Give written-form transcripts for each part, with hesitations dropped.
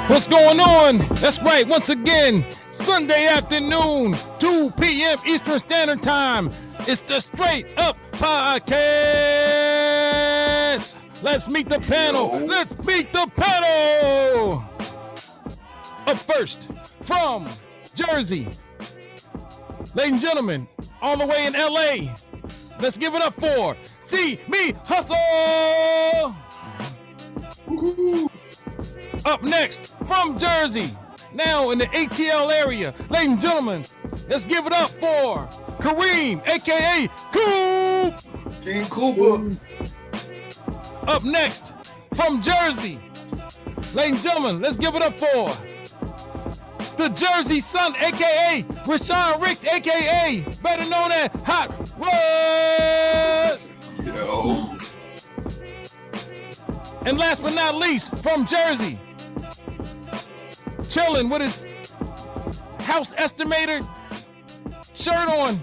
What's going on? That's right. Once again, Sunday afternoon, 2 p.m. Eastern Standard Time. It's the Straight Up Podcast. Let's meet the panel. Let's meet the panel. Up first, from Jersey, ladies and gentlemen, all the way in LA, let's give it up for See Me Hustle. Woo-hoo. Up next, from Jersey, now in the ATL area, ladies and gentlemen, let's give it up for Kareem, a.k.a. Coop. King Cooper. Up next, from Jersey, ladies and gentlemen, let's give it up for the Jersey Son, a.k.a. Rashawn Ricks, a.k.a. better known as Hot Rod. Yo. And last but not least, from Jersey, chilling with his house estimator shirt on,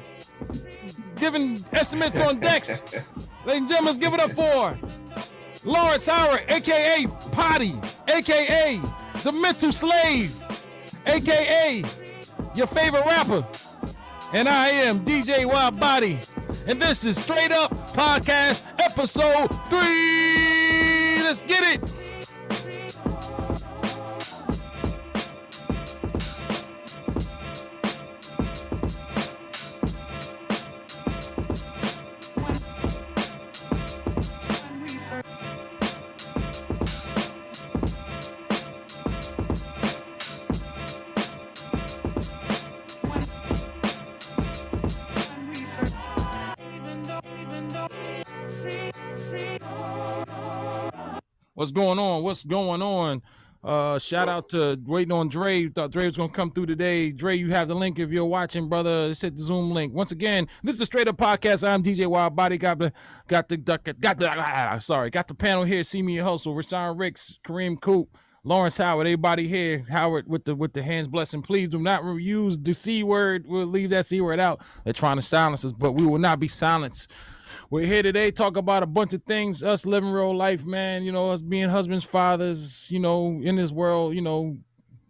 giving estimates on decks. Ladies and gentlemen, let's give it up for Lawrence Howard, a.k.a. Potty, a.k.a. the Mental Slave, a.k.a. your favorite rapper. And I am DJ Wild Body. And this is Straight Up Podcast Episode 3. Let's get it. What's going on? What's going on? Shout out to waiting on Dre. Thought Dre was gonna come through today. Dre, you have the link if you're watching, brother. Just hit the Zoom link. Once again, this is a Straight Up Podcast. I'm DJ Wild Body. Got the panel here. See Me Hustle. Rashawn Ricks, Kareem Coop, Lawrence Howard. Everybody here. Howard with the hands blessing. Please do not use the C word. We'll leave that C word out. They're trying to silence us, but we will not be silenced. We're here today, talk about a bunch of things, us living real life, man, you know, us being husbands, fathers, you know, in this world, you know,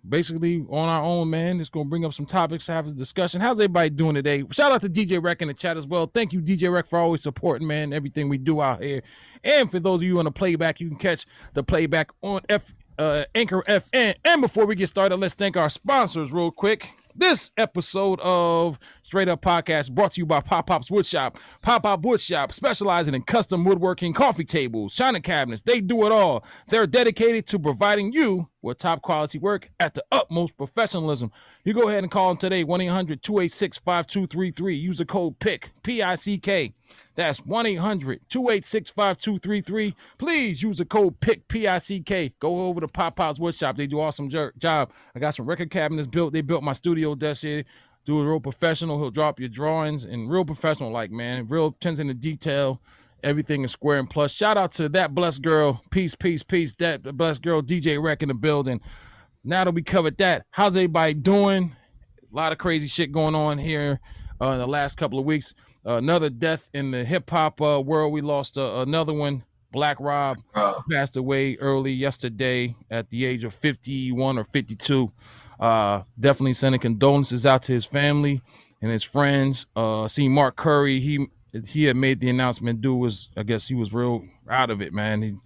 basically on our own, man. It's going to bring up some topics, have a discussion. How's everybody doing today? Shout out to DJ Rec in the chat as well. Thank you, DJ Rec, for always supporting, man, everything we do out here. And for those of you on the playback, you can catch the playback on Anchor FM. And before we get started, let's thank our sponsors real quick. This episode of Straight Up Podcast brought to you by Pop Pop's Woodshop. Pop Pop Woodshop, specializing in custom woodworking, coffee tables, china cabinets. They do it all. They're dedicated to providing you with top quality work at the utmost professionalism. You go ahead and call them today, 1-800-286-5233. Use the code PICK, P-I-C-K. That's 1-800-286-5233. Please use the code PICK, P-I-C-K. Go over to Pop Pop's Woodshop. They do awesome job. I got some record cabinets built. They built my studio desk here. Do it real professional. He'll drop your drawings and real professional, like, man. Real attention to detail. Everything is square and plus. Shout out to that blessed girl. Peace. That blessed girl, DJ Rec in the building. Now that we covered that, how's everybody doing? A lot of crazy shit going on here in the last couple of weeks. Another death in the hip hop world. We lost another one. Black Rob passed away early yesterday at the age of 51 or 52. Definitely sending condolences out to his family and his friends. See Mark Curry, he had made the announcement. Dude was, I guess he was real out of it, man.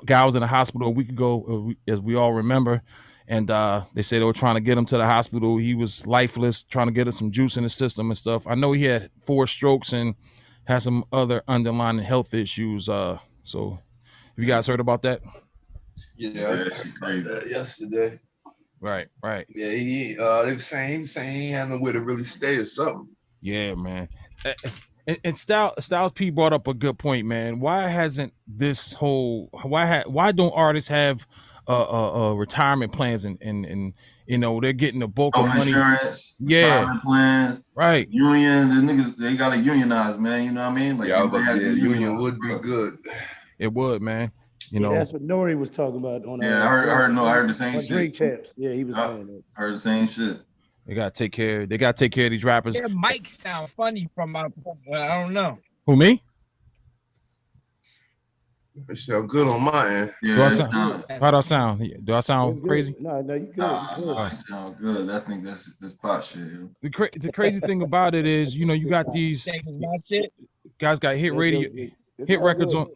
Guy was in the hospital a week ago, as we all remember, and they said they were trying to get him to the hospital. He was lifeless, trying to get him some juice in the system and stuff. I know he had 4 strokes and had some other underlying health issues. So have you guys heard about that? Yeah, I heard about that yesterday. Right. Yeah, they were saying he had nowhere to really stay or something. Yeah, man. And Styles P brought up a good point, man. Why hasn't this whole why don't artists have retirement plans and you know they're getting the bulk of money? Insurance, retirement plans, right? Union, the niggas they gotta unionize, man. You know what I mean? Like, union would be good. It would, man. You know, that's what Nori was talking about on. I heard the same shit. Drink Champs. Yeah, he was saying that. Heard the same shit. They gotta take care of these rappers. Their mic sound funny from my. I don't know. Who, me? It sound good on my end. Yeah, how do I sound? Do I sound crazy? No, you good. I sound good. I think that's pot shit. The crazy thing about it is, you know, you got these guys got hit records on.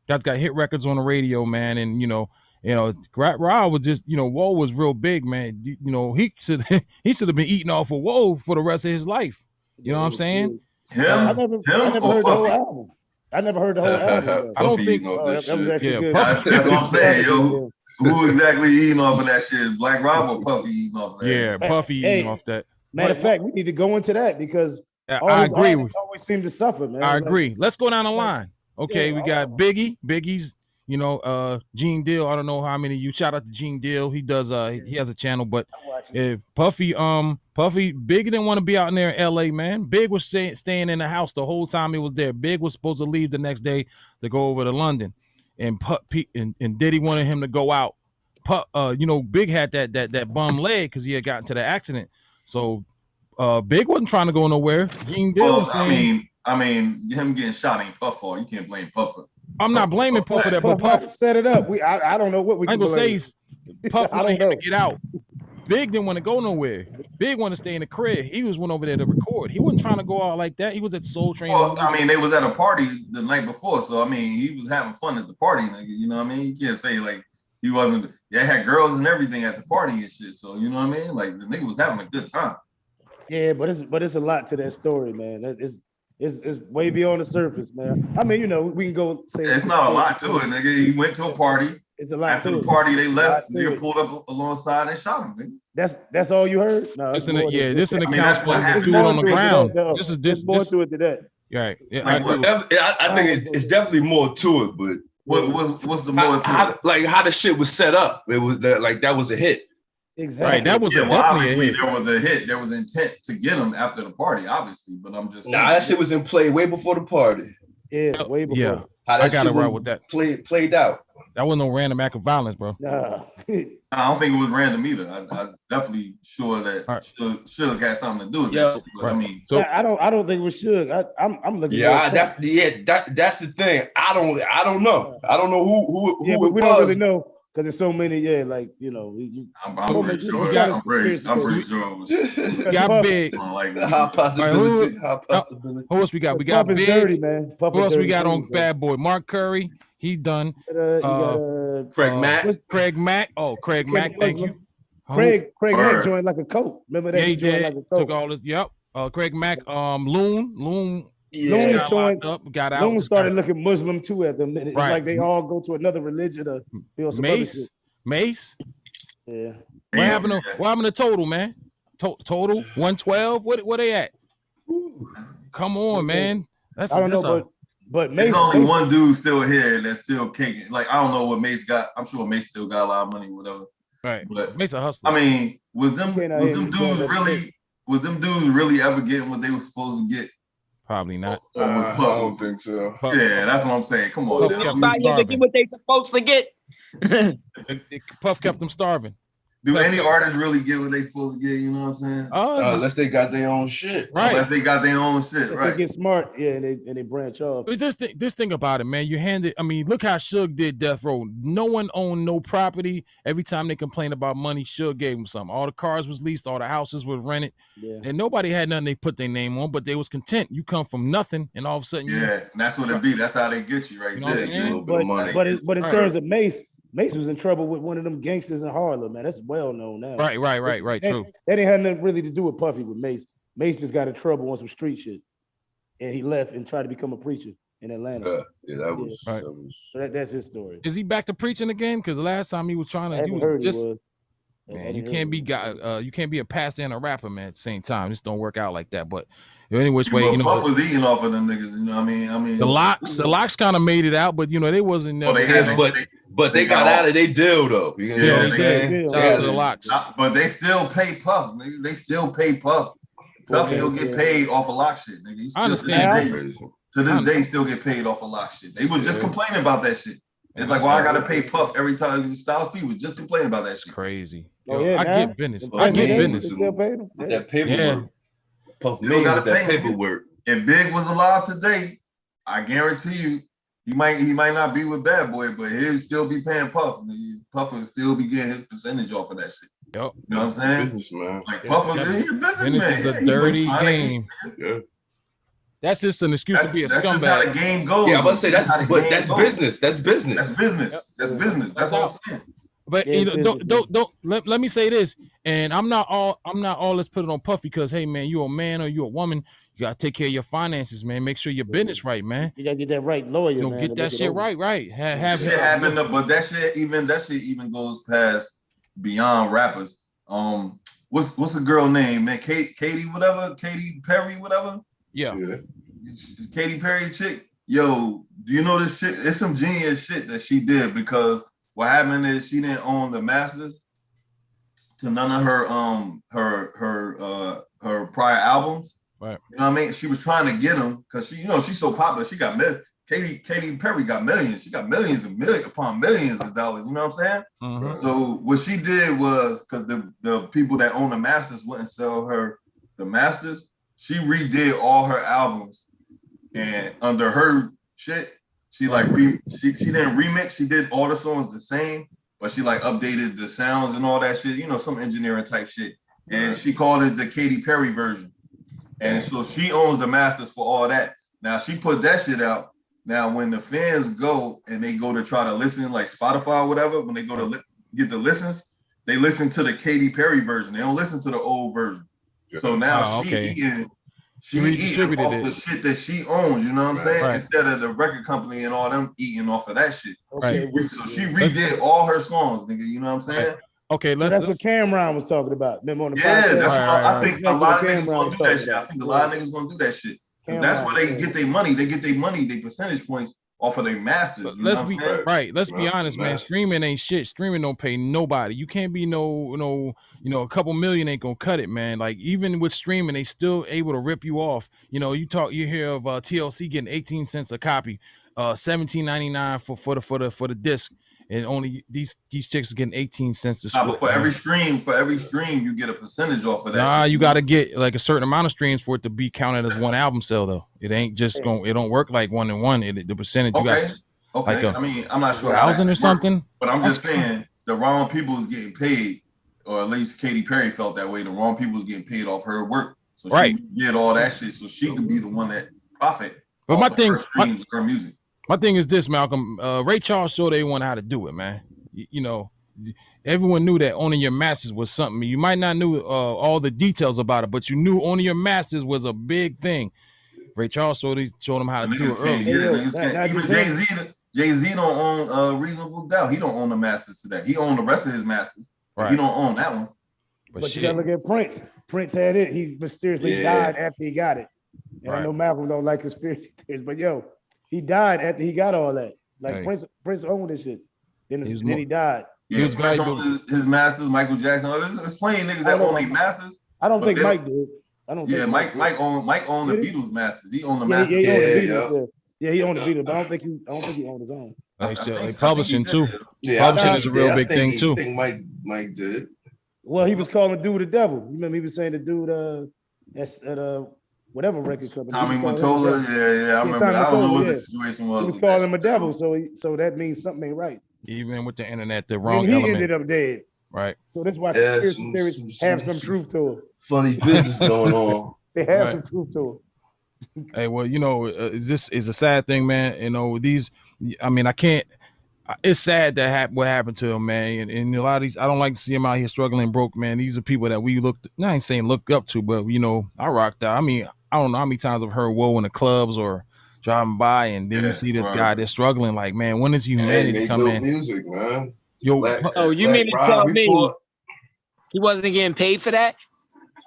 Guys got hit records on the radio, man, and you know, Rob was just, you know, Woe was real big, man. You know, he should have been eating off of Woe for the rest of his life. You know what I'm saying? I never heard the whole album. I don't think. That's what I'm saying, yo. Who exactly eating off of that shit? Black Rob or Puffy eating off of that? Yeah, Puffy eating off that. Matter of fact, we need to go into that because I agree. Always seem to suffer, man. I agree. Let's go down the line. Okay, we got Biggie. Biggie's, you know, Gene Deal. I don't know how many of you shout out to Gene Deal. He does he has a channel, but Puffy, Big didn't want to be out in there in LA, man. Big was staying in the house the whole time he was there. Big was supposed to leave the next day to go over to London. And Diddy wanted him to go out. You know, Big had that bum leg because he had gotten to the accident. So Big wasn't trying to go nowhere. Gene Deal was saying, I mean, him getting shot ain't Puff fault. You can't blame Puff for. I'm not blaming Puff for that, but Puff set it up. I don't know what we. I ain't gonna say he's Puff wanted him to get out. Big didn't want to go nowhere. Big wanted to stay in the crib. He went over there to record. He wasn't trying to go out like that. He was at Soul Train. Well, I mean, they was at a party the night before, so I mean, he was having fun at the party, nigga. You know what I mean? You can't say like he wasn't. They had girls and everything at the party and shit. So you know what I mean? Like the nigga was having a good time. Yeah, but it's a lot to that story, man. It's way beyond the surface, man. I mean, you know, we can go say it's not a lot to it, nigga. He went to a party. It's a lot. After the party, they left. Nigga pulled up alongside and shot him, nigga. That's all you heard? No, this an account for the dude on the ground. This more to it to that. Right. Yeah, I think it's definitely more to it, but what's the more to it? Like how the shit was set up. It was that was a hit. Exactly. Right, that was definitely a hit. There was a hit. There was intent to get him after the party, obviously. But I'm just saying. That shit was in play way before the party. Yeah, way before. Yeah, how that I got it right with that. Played out. That wasn't no random act of violence, bro. Nah. I don't think it was random either. I definitely sure that Suge had something to do with that. But right. I mean, so I don't think it was Suge. I'm looking. Yeah, that's the thing. I don't know. I don't know who it was. We don't really know. Because there's so many, I'm pretty sure. I'm pretty sure it was. Got Big. High possibility. Who else we got? We got Big. Dirty, man. Who else we got on Bad Boy? Mark Curry. He done. Craig Mack. Craig Mack. Oh, Craig Mack. Thank you. Craig Mack joined like a coat. Remember that? Yeah, he did. Like a coat. Took all this. Yep. Greg Mack, Loon Loon Yeah. was got showing. locked up, got out. Loon This started guy- looking Muslim too at them. It's Right. like they all go to another religion to feel some other shit. Mace. Yeah. What happened to Total, man? Total 112. What they at? Come on, man. I don't know, but Mace, There's only one dude still here that's still kicking. Like, I don't know what Mace got. I'm sure Mace still got a lot of money, whatever. Right. But Mace a hustler. I mean, was them dudes really ever getting what they were supposed to get? Probably not. I don't think so. Yeah, that's what I'm saying. Come on. Nobody ever get what they supposed to get. Puff kept them starving. Do any artists really get what they supposed to get? You know what I'm saying? Unless they got their own shit. Right. Unless they got their own shit, right? They get smart, yeah, and they branch off. But just think about it, man. You handed. I mean, look how Suge did Death Row. No one owned no property. Every time they complained about money, Suge gave them something. All the cars was leased, all the houses were rented, and nobody had nothing they put their name on. But they was content. You come from nothing, and all of a sudden, and that's what it be. That's how they get you, right You know what I'm there. saying? A little bit of money. But in terms of Mace was in trouble with one of them gangsters in Harlem, man. That's well known now. Right. True. That ain't had nothing really to do with Puffy with Mace. Mace just got in trouble on some street shit, and he left and tried to become a preacher in Atlanta. That was. So that's his story. Is he back to preaching again? Because the last time he was trying to, man, you can't be a pastor and a rapper, man, at the same time. This don't work out like that. But any which way, Puff was eating off of them niggas. You know what I mean? The locks kind of made it out, but they wasn't. But they got out of their deal though. You know what I'm saying? Shout out to the locks. But they still pay Puff, nigga. They still pay Puff. Puff still get paid off of lock shit, nigga. I understand. To this day, still get paid off of lock shit. They were just complaining about that shit. It's like, why I gotta pay Puff every time these Styles people just complaining about that shit. Crazy. I get business. I get business. That paperwork. Puff Still gotta that pay paperwork. If Big was alive today, I guarantee you, he might not be with Bad Boy, but he'll still be paying Puff. Puff will still be getting his percentage off of that shit. Yep. You know what I'm saying? Businessman. Like Puff was a businessman. Business is a dirty game. Yeah. That's just an excuse to be a That's scumbag. just how the game goes. Yeah, I'm about to say that's business. That's business. That's business. That's business. That's what I'm saying. But don't let me say this, and I'm not all let's put it on Puff because hey man, you a man or you a woman, you gotta take care of your finances, man. Make sure your business right, man. You gotta get that right lawyer, man. Get that shit right. Have shit happen, but that shit even goes past beyond rappers. What's the girl name, man? Katy Perry, whatever. Yeah. Katy Perry chick. Yo, do you know this shit? It's some genius shit that she did because what happened is she didn't own the masters to none of her prior albums. Right. You know what I mean? She was trying to get them because she's so popular. She got Katy Perry got millions. She got millions upon millions of dollars. You know what I'm saying? Mm-hmm. So what she did was because the people that own the masters wouldn't sell her the masters. She redid all her albums, and under her shit, she didn't remix. She did all the songs the same, but she like updated the sounds and all that shit. Some engineering type shit, and she called it the Katy Perry version. And so she owns the masters for all that. Now she put that shit out. Now when the fans go and they go to try to listen, like Spotify or whatever, when they go to get the listens, they listen to the Katy Perry version. They don't listen to the old version. So now she eating off the shit that she owns, you know what I'm saying? Right. Instead of the record company and all them eating off of that shit. Right. So she redid all her songs, nigga, you know what I'm saying? Right. Okay, that's what Cameron was talking about. Remember on the podcast? That's what I think a lot of niggas Cameron gonna do that shit. I think a lot of niggas gonna do that shit. Because that's where they get their money. They get their money, their percentage points off of their masters. Let's be honest, man. Streaming ain't shit. Streaming don't pay nobody. You can't be a couple million ain't gonna cut it, man. Like even with streaming, they still able to rip you off. You hear of TLC getting 18 cents a copy, $17.99 for the disc, and only these chicks are getting 18 cents to split. But for every stream, you get a percentage off of that. Nah, you got to get like a certain amount of streams for it to be counted as one album sale, though. It ain't just it don't work like 1-to-1. The percentage you got. Okay. Like I mean, I'm not sure. 1,000 or something. But I'm just saying the wrong people is getting paid, or at least Katy Perry felt that way. The wrong people is getting paid off her work, so she did all that shit, so she could be the one that profit. But my thing, her music. My thing is this, Malcolm. Ray Charles showed everyone how to do it, man. everyone knew that owning your masters was something. You might not knew all the details about it, but you knew owning your masters was a big thing. Ray Charles showed them how to do it early. Even Jay-Z don't own Reasonable Doubt. He don't own the masters to that. He owned the rest of his masters. Right. He don't own that one. But you gotta look at Prince. Prince had it. He mysteriously died after he got it. And I know Malcolm don't like conspiracy theories, but yo, he died after he got all that. Like Prince owned this shit. Then he died. Yeah, he was valuable. His masters, Michael Jackson. There's plenty of niggas that own their masters. I don't think Mike did. I don't think. Yeah, Mike owned the Beatles masters. He owned the masters. Yeah, he owned the Beatles, but I don't think he owned his own. Like publishing too. Yeah, publishing is a real big thing too. I think Mike did. Well, he was calling dude the devil. You remember he was saying the dude at whatever record company. Tommy Mottola. Yeah, I remember. I don't know what the situation was. He was calling him a devil, so that means something ain't right. Even with the internet, the wrong he element. ended up dead. Right. So that's why conspiracy theories have some truth to it. Funny business going on. They have some truth to it. Hey, well, this is a sad thing, man. I mean, I can't. It's sad that what happened to him, man. And a lot of these, I don't like to see him out here struggling broke, man. These are people that we I ain't saying look up to, but I rocked out. I mean, I don't know how many times I've heard "whoa" in the clubs or driving by, and then you see this guy that's struggling. Like, man, when is humanity come in? Music, man. You mean to tell me he wasn't getting paid for that?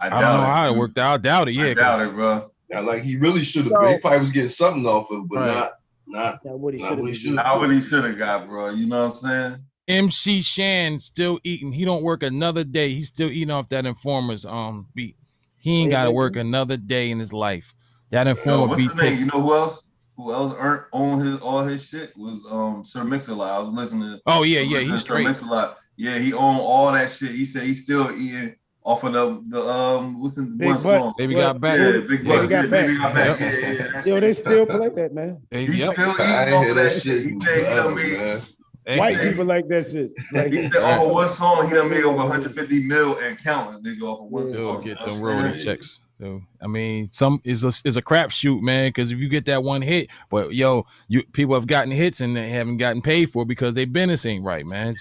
I don't know how it worked out. I doubt it. Yeah, I doubt it, bro. Yeah, like he really should have. He probably was getting something off of it, but not what he should have got, bro. You know what I'm saying? MC Shan still eating. He don't work another day. He's still eating off that Informer's beat. He ain't got to work another day in his life. That Informer beat. You know who else? Who else owned all his shit was Sir Mix-a-Lot. I was listening to. Oh yeah, he's straight. Mix-a-Lot. Yeah, he owned all that shit. He said he's still eating off of the what's the one song? Baby Got Back. Yeah, Baby Got Back. Yeah. Yo, they still play that, man. He's still eating off of that shit. He said white people like that shit. Like, he said off of one song, he done made over 150 mil and counting. Nigga off of one song. Get them royalty checks. So I mean, is a crapshoot, man. Because if you get that one hit, but people have gotten hits and they haven't gotten paid for because their business ain't right, man.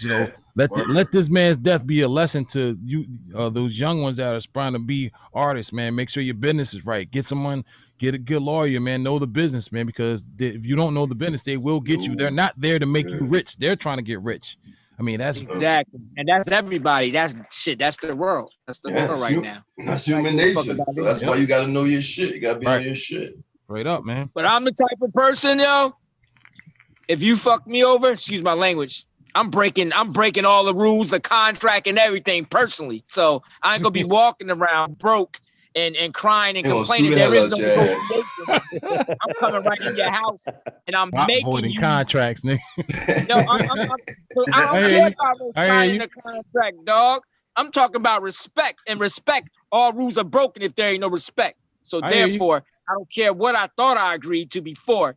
Let this man's death be a lesson to you, those young ones that are trying to be artists, man. Make sure your business is right. Get a good lawyer, man. Know the business, man. Because if you don't know the business, they will get you. They're not there to make you rich. They're trying to get rich. I mean, that's exactly, and that's everybody. That's shit. That's the world. That's the world right now. That's human nature. So that's why you got to know your shit. You got to be on your shit. Straight up, man. But I'm the type of person, if you fuck me over, excuse my language, I'm breaking all the rules, the contract, and everything personally. So I ain't gonna be walking around broke and crying and complaining. There is no negotiation. I'm coming right in your house and I'm making you contracts, nigga. No, I don't care about signing the contract, dog. I'm talking about respect, and respect. All rules are broken if there ain't no respect. So therefore, I don't care what I thought I agreed to before.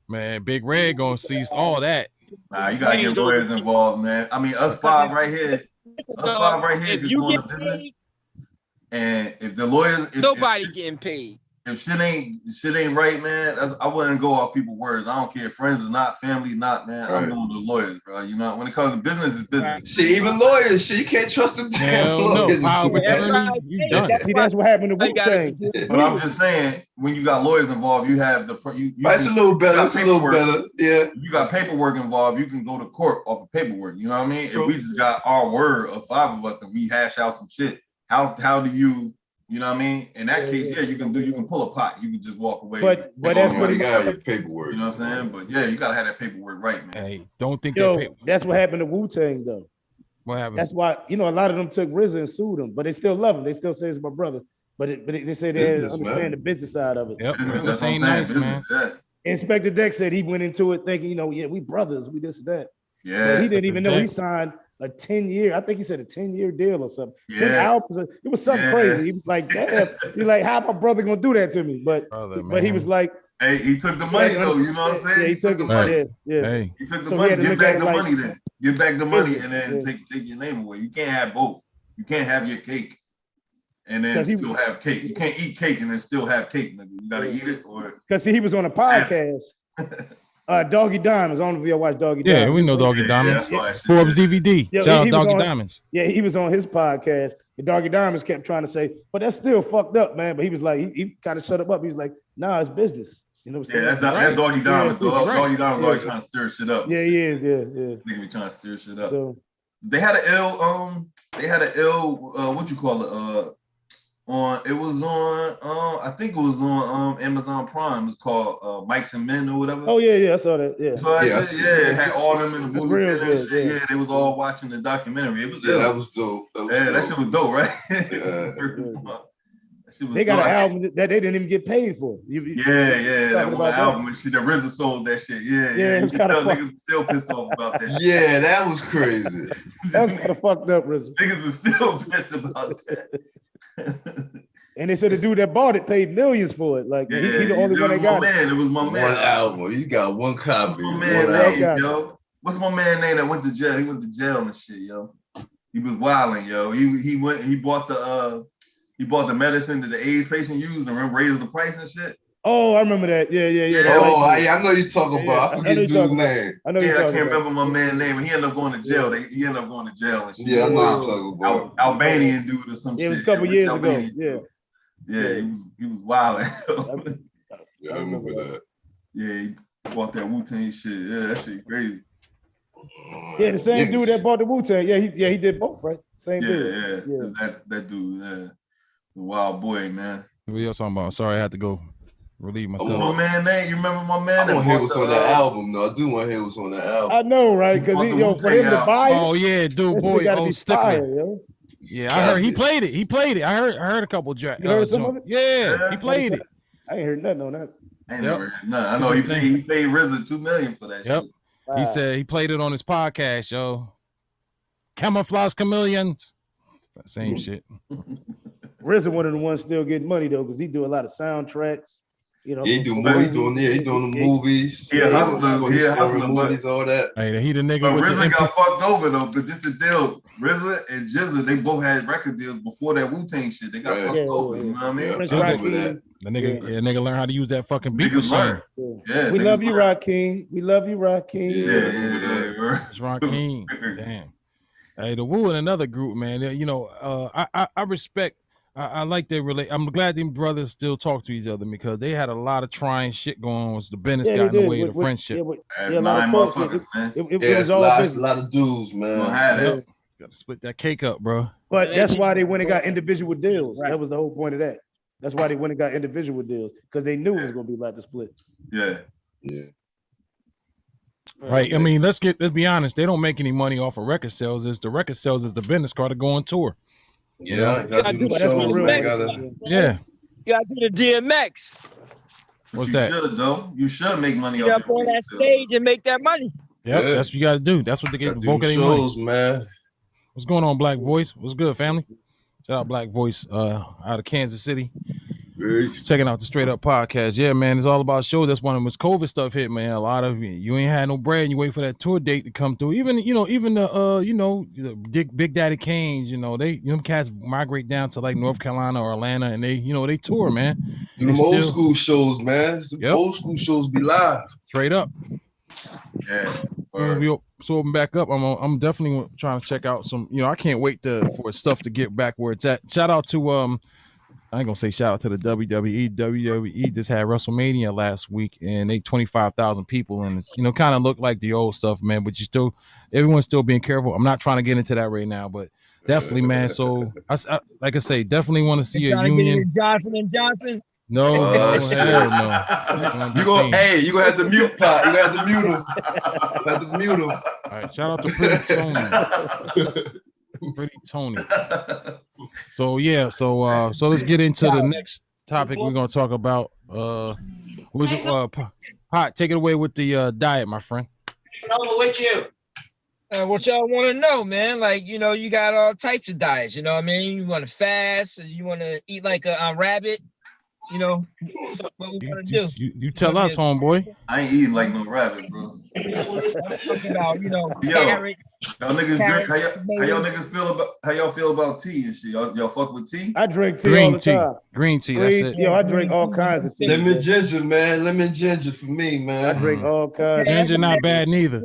Man, Big Red gonna cease all that. Nah, you gotta get lawyers involved, man. I mean, us five right here is going to business. And if the lawyers, nobody getting paid. If shit ain't right, man, I wouldn't go off people's words. I don't care, friends is not, family not, man. I'm going to the lawyers, bro. You know, when it comes to business, it's business. Shit, even lawyers, shit, you can't trust them. Damn lawyers. See, that's what happened to Wu-Tang. But I'm just saying, when you got lawyers involved, you have it's a little better. It's a little better. Yeah. You got paperwork involved. You can go to court off of paperwork. You know what I mean? True. If we just got our word of five of us and we hash out some shit, how do you? You know what I mean? In that case, you can pull a pot. You can just walk away. But that's what you got your paperwork. You know what I'm saying? But yeah, you gotta have that paperwork right, man. Hey, don't think that's what happened to Wu-Tang though. What happened? That's why a lot of them took RZA and sued him, but they still love him. They still say it's my brother. But they say they understand the business side of it. Yep, business ain't nice, man. Inspector Deck said he went into it thinking, we brothers, we this and that. Yeah, but he didn't even know he signed a 10-year, I think he said a 10-year deal or something. Yeah. 10 albums. It was something crazy. He was like, damn. He's like, how my brother gonna do that to me? But he was like, hey, he took the money though. You know what I'm saying? Yeah, he took the money. Yeah. Hey. He took the money. Get back the money then. Get back the money and then take your name away. You can't have both. You can't have your cake and then still have cake. You can't eat cake and then still have cake, nigga. You gotta eat it or because he was on a podcast. Doggy Diamonds. I don't know if y'all watch Doggy Yeah, Diamonds. we know Doggy Diamonds. Forbes DVD. Yeah, Shout out he was Doggy on- Diamonds. Yeah, he was on his podcast. And Doggy Diamonds kept trying to say, but that's still fucked up, man. But he was like, he kind of shut him up. He was like, nah, it's business. You know what I'm saying? That's Doggy Diamonds. Yeah, Doggy Diamonds always trying to stir shit up. Yeah, he is. Yeah. Nigga be trying to stir shit up. So, They had an ill what you call it it was on I think it was on Amazon Prime. It's called Mikes and Men or whatever. oh yeah, I saw that. Yeah. So it had all them in the movie real theater and good, shit. yeah. Yeah, they was all watching the documentary. It was that was dope. that shit was dope, right? That shit was They got dope. an album that they didn't even get paid for. That talking one about album and shit. The RZA sold that shit. Yeah. it was You can kinda tell fun. niggas still pissed off about that shit. Yeah, that was crazy. That was kind of fucked up, RZA. Niggas are still pissed about that. And they said the dude that bought it paid millions for it. Like he the only one that got it. It was my man. One album. You got one copy. What's my One man album. name, yo? What's my man name that went to jail? He went to jail and shit, yo. He was wilding, yo. He bought the medicine that the AIDS patient used and raised the price and shit. Oh, I remember that. Yeah. Oh, I know you talking about. I forget the dude's name. I know I you're can't talking remember my man's name. He ended up going to jail. He ended up going to jail and shit. Yeah, I know you talking about. Albanian dude or some shit. Yeah, it was a couple years ago. Albanian Yeah. dude. Yeah, he was wilding. Yeah, I remember that. Yeah, he bought that Wu-Tang shit. Yeah, that shit crazy. Yeah, the same Niggas. dude that bought the Wu-Tang. Yeah, he did both, right? Same Yeah, dude. yeah. It's that dude, the wild boy, man. What y'all talking about? Sorry, I had to go relieve What's myself. my man name? You remember my man? I want to hear what's on that album. album, though. I do want to hear what's on that album. I know, right? Because for him to buy it, Oh yeah, dude, that boy, shit gotta oh be Stickler. fire, yo. Yeah, I heard he played it. He played it. I heard a couple tracks. You heard some of it? Yeah, he played it. I ain't heard nothing on that. I ain't Yep. never heard none. I know He's he paid RZA $2 million for that Yep. shit. He said he played it on his podcast, yo. Camouflage Chameleons. Same shit. RZA one of the ones still getting money though, because he do a lot of soundtracks. You know, Yeah, he doing the movies. Yeah, hustler. He's Yeah, scoring hustler. movies, all that. Hey, he the nigga But with RZA the got fucked over though. But just the deal, RZA and Jizza, they both had record deals before that Wu-Tang shit. They got Right. fucked over. You know what I mean? Yeah, Prince I Rakim. remember that. The nigga learned how to use that fucking beat Niggas machine. learn. Yeah, we niggas love you, learn. Rakim. We love you, Rakim. Yeah. It's Rakim. Damn. Hey, the Wu and another group, man. You know, I respect. I like their relate. I'm glad them brothers still talk to each other because they had a lot of trying shit going on. The business got in the way of the friendship. That's a lot of 9 folks, motherfuckers, man. It Yeah, was it's a all lot, business. a lot of dudes, Don't man. have it. Yep. Got to split that cake up, bro. But that's why they went and got individual deals. That was the whole point of that. That's why they went and got individual deals because they knew it was gonna be about to split. Yeah. Right. I mean, let's be honest. They don't make any money off of record sales. The record sales is the business card to go on tour. Yeah, you gotta do the That's what shows, real man. is. Gotta, Yeah. You gotta do the DMX. What's you that? should, though. You should make money Get off up on that stage and make that money. Yep. Yeah. That's what you got to do. That's what they get gotta the do bulk of the their money. shows, man. What's going on, Black Voice? What's good, family? Shout out Black Voice out of Kansas City. Checking out the Straight Up podcast. Yeah, man, it's all about shows. That's when this COVID stuff hit, man. A lot of you ain't had no bread and you wait for that tour date to come through. Even the Big Daddy Kane's, them cats migrate down to like North Carolina or Atlanta and they tour, man. Do them old school shows, man. Yep. Old school shows be live. Straight up. Yeah. When we open back up, I'm definitely trying to check out some. I can't wait for stuff to get back where it's at. Shout out to I ain't gonna say shout out to the WWE. WWE just had WrestleMania last week, and they 25,000 people, and it's kind of looked like the old stuff, man. But everyone's still being careful. I'm not trying to get into that right now, but definitely, man. So I like I say, definitely want to see a union. Johnson and Johnson. No, hell no. You gonna have to mute Pop. You gonna have to mute him. You have to mute him. All right, shout out to Pretty Tony. Pretty Tony. So yeah, so let's get into the next topic we're gonna talk about. Pot, take it away with the diet, my friend. With you. What y'all want to know, man? Like, you got all types of diets. You know what I mean? You want to fast, you want to eat like a rabbit. you know, what we want to do. You tell us, homeboy. I ain't eating like no rabbit, bro. I'm talking about, Yo, carrots. y'all niggas drink. Carrots, How y'all niggas feel about how y'all feel about tea and shit? Y'all fuck with tea? I drink tea all the time. Green tea. That's it. Yo, I drink all kinds of tea. Lemon ginger, man. Lemon ginger for me, man. I drink all kinds. Ginger not bad neither.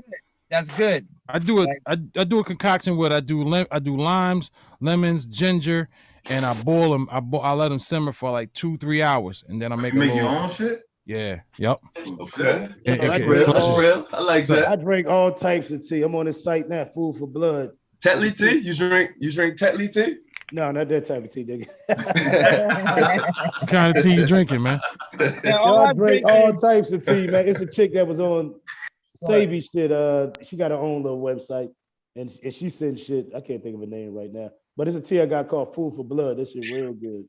That's good. I do it. I do a concoction with I do limes, lemons, ginger, and I boil them. I let them simmer for like 2-3 hours, and then I make You make your own shit. Yeah. Yep. Okay. It Real, that's flushes. real. I like that. I drink all types of tea. I'm on this site now, Food for Blood. Tetley tea? You drink Tetley tea? No, not that type of tea, nigga. What kind of tea you drinking, man? Yo, I drink all types of tea, man. It's a chick that was on Savvy shit. She got her own little website, and she sends shit. I can't think of her name right now, but it's a tea I got called Food for Blood. This shit real good.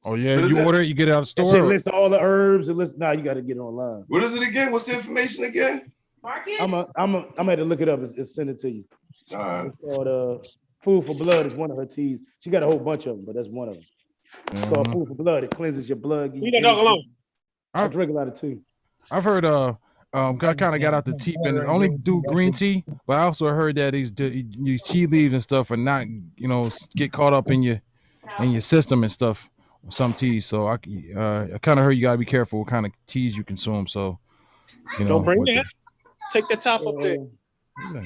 Oh yeah, you order it, you get it out of the That store. shit lists all the herbs. It lists. Nah, you got to get it online. What is it again? What's the information again? Marcus? I'm gonna to look it up and send it to you. All right. It's called Food for Blood is one of her teas. She got a whole bunch of them, but that's one of them. It's called Food for Blood. It cleanses your blood. Leave that dog alone. I drink a lot of tea. I've heard I kind of got out the tea and only do green tea, but I also heard that these tea leaves and stuff are not, get caught up in your system and stuff. Some teas, so I kind of heard you gotta be careful what kind of teas you consume. So, Don't bring that. Take the top up there.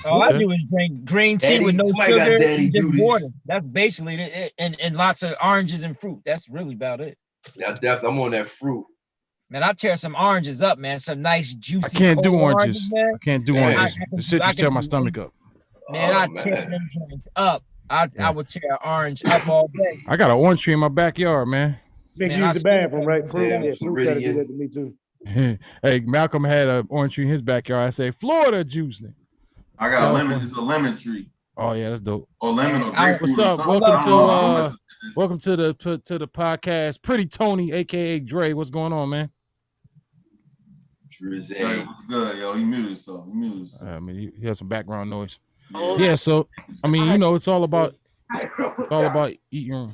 All I do is drink green tea with no Somebody got sugar daddy and just duties. water. That's basically it, and lots of oranges and fruit. That's really about it. Yeah, definitely. I'm on that fruit. Man, I tear some oranges up, man. Some nice juicy. I can't do cold oranges. man. I can't do Man, oranges. The shit just tear my stomach up. Man, Oh, I tear man. them joints up. I would tear an orange up all day. I got an orange tree in my backyard, man. Nigga Man, I use the bathroom, right? Yeah, Fruit, yeah, fruit try to do Floridian. that to me too. Hey, Malcolm had an orange tree in his backyard. I say Florida juice. I got a lemon. It's a lemon tree. Oh yeah, that's dope. Or lemon or grapefruit. What's up? or Welcome something. welcome to the podcast. Pretty Tony, aka Dre. What's going on, man? Hey, Drizzy. what's good, yo? He muted so. I mean, he has some background noise. Yeah, so I mean, it's all about eating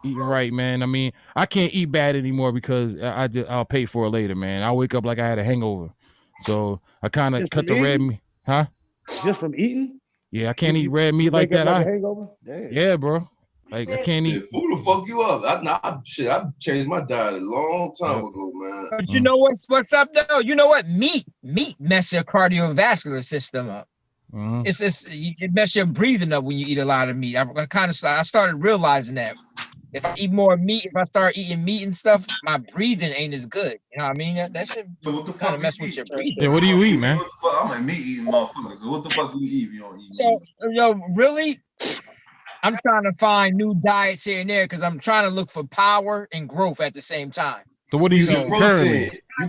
right, man. I mean, I can't eat bad anymore because I'll pay for it later, man. I wake up like I had a hangover, so I kind of Just cut from the red eating? meat. Huh? Just from eating? Yeah, I can't eat red meat like Wake up that. a hangover? Damn. Yeah, bro. Like I can't Yeah, eat. food will fuck you up. I changed my diet a long time ago, man. But you know what's up though? You know what? Meat mess your cardiovascular system up. Mhm. It mess your breathing up when you eat a lot of meat. I started realizing that if I eat more meat, if I start eating meat and stuff, my breathing ain't as good. You know what I mean? That should So what the kind fuck of mess you with eat? your breathing. Yeah, what do you eat, man? What the fuck? I'm a meat eating motherfucker. So what the fuck do you eat if you don't eat So, meat? really, I'm trying to find new diets here and there because I'm trying to look for power and growth at the same time. So what do you Use eat protein. currently? You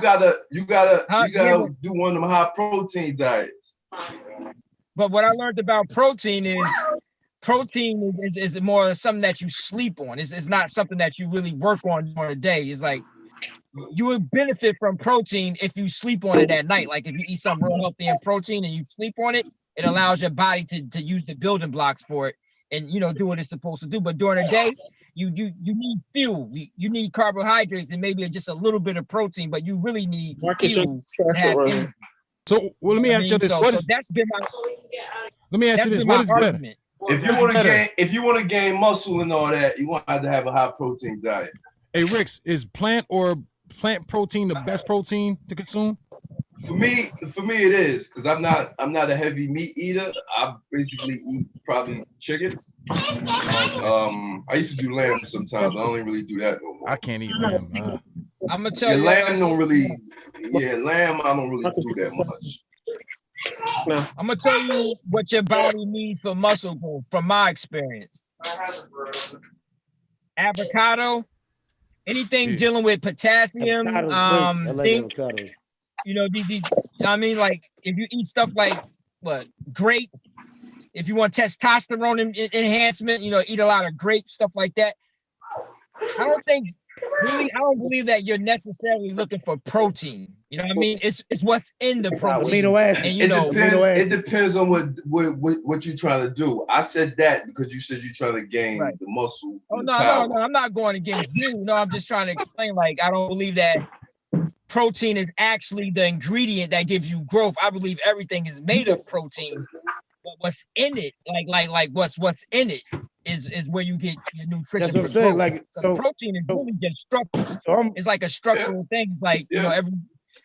gotta Yeah. do one of them high protein diets. But what I learned about protein is more something that you sleep on. It's not something that you really work on during the day. It's like you would benefit from protein if you sleep on it at night. Like if you eat something real healthy and protein and you sleep on it, it allows your body to use the building blocks for it and do what it's supposed to do. But during the day, you need fuel. You need carbohydrates and maybe just a little bit of protein, but you really need Marcus, fuel to have energy. So let me ask you this: So that's been my Let me ask you that's this: been what my is better? argument. If you What's want to better? gain muscle and all that, you want to have a high protein diet. Hey, Ricks, is plant protein the best protein to consume? For me, it is because I'm not a heavy meat eater. I basically eat probably chicken. I used to do lamb sometimes. I don't even really do that no more. I can't eat lamb. I'm gonna tell Yeah, you. lamb don't really. Yeah, lamb I don't really do that much. I'm gonna tell you what your body needs for muscle growth from my experience. Avocado, anything Yeah. dealing with potassium, Avocado's great. I like zinc. avocados. These I mean, like if you eat stuff like grape, if you want testosterone enhancement, eat a lot of grape stuff like that. I don't think really, I don't believe that you're necessarily looking for protein. You know what I mean? It's what's in the protein. Amino acids. And you know, it depends on what you're trying to do. I said that because you said you're trying to gain the muscle. Oh no, I'm not going against you. No, I'm just trying to explain. Like, I don't believe that protein is actually the ingredient that gives you growth. I believe everything is made of protein, but what's in it, like what's in it is where you get your nutrition. That's what I'm saying. Like, so protein is really just structure. So it's like a structural thing. It's like you know every.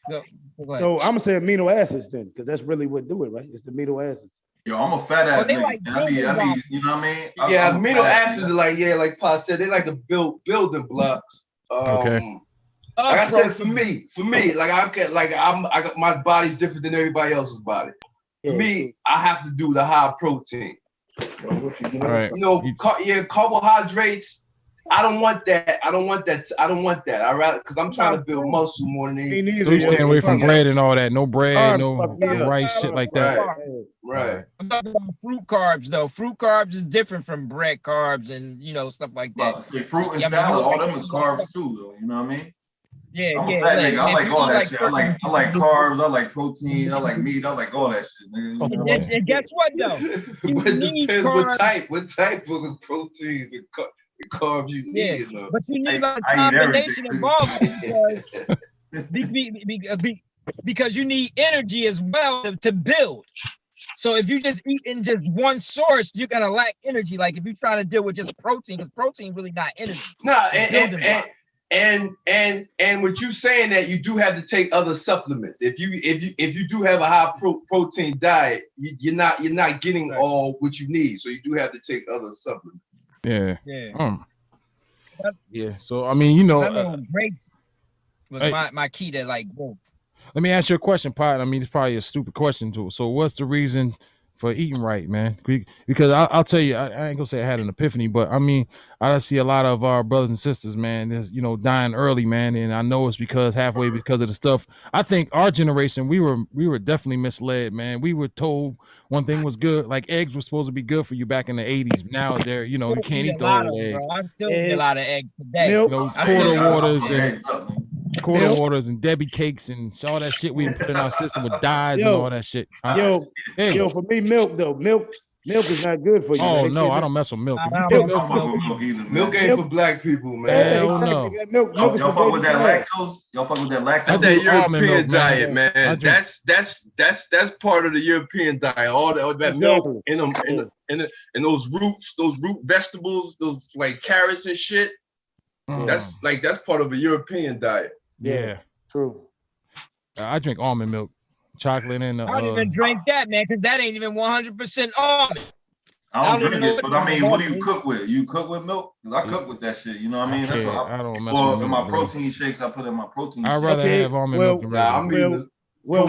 So I'm gonna say amino acids then, because that's really what do it, right? It's the amino acids. Yo, I'm a fat ass nigga. Like I be, you know what I mean? Amino acids are like Pa said, they like the building blocks. Okay. Like I said, for me, like I got my body's different than everybody else's body. For me, I have to do the high protein. Right. You know, carbohydrates. I don't want that. I rather, because I'm trying to build muscle more than anything. So you stay away from bread and all that. No bread, no rice, shit like that. Right. I'm talking about fruit carbs though. Fruit carbs is different from bread carbs and stuff like that. Fruit and salad, all them is carbs too, though. You know what I mean? Yeah, I'm a fat nigga. I like all that shit. I like carbs. I like protein. I like meat. I like all that shit, nigga. And guess what though? But it depends what type of proteins and carbs you need. But you need like a combination of all because you need energy as well to build. So if you just eat in just one source, you're gonna lack energy. Like if you try to deal with just protein, because protein really not energy. No, and what you saying that you do have to take other supplements. If you do have a high protein diet, you're not getting all what you need. So you do have to take other supplements. Yeah. Yeah. So I mean, grapes was my key to like growth. Let me ask you a question, Pot. I mean, it's probably a stupid question too. So what's the reason for eating right, man? Because I'll tell you, I ain't gonna say I had an epiphany, but I mean, I see a lot of our brothers and sisters, man, dying early, man, and I know it's because of the stuff. I think our generation, we were definitely misled, man. We were told one thing was good, like eggs were supposed to be good for you back in the 80s. Now they're, you can't eat the whole egg. I still eat a lot of eggs today. Quarter waters and Debbie cakes and all that shit we put in our system with dyes and all that shit. Yo, for me, milk is not good for you. Oh no, I don't mess with milk. Milk ain't for black people, man. Hell no. Y'all fuck with that lactose? Y'all fuck with that lactose? That's that European diet, man. That's part of the European diet. All that milk in them, in those root vegetables, those like carrots and shit. That's part of a European diet. Yeah, true. I drink almond milk, chocolate, and I don't even drink that, man, because that ain't even 100% almond. I don't drink it, but I mean, what do you cook with? You cook with milk? Because I cook with that shit. You know what I mean? That's what I don't mess with milk. In my protein shakes, I put in my protein. I'd rather have almond milk. I'm eating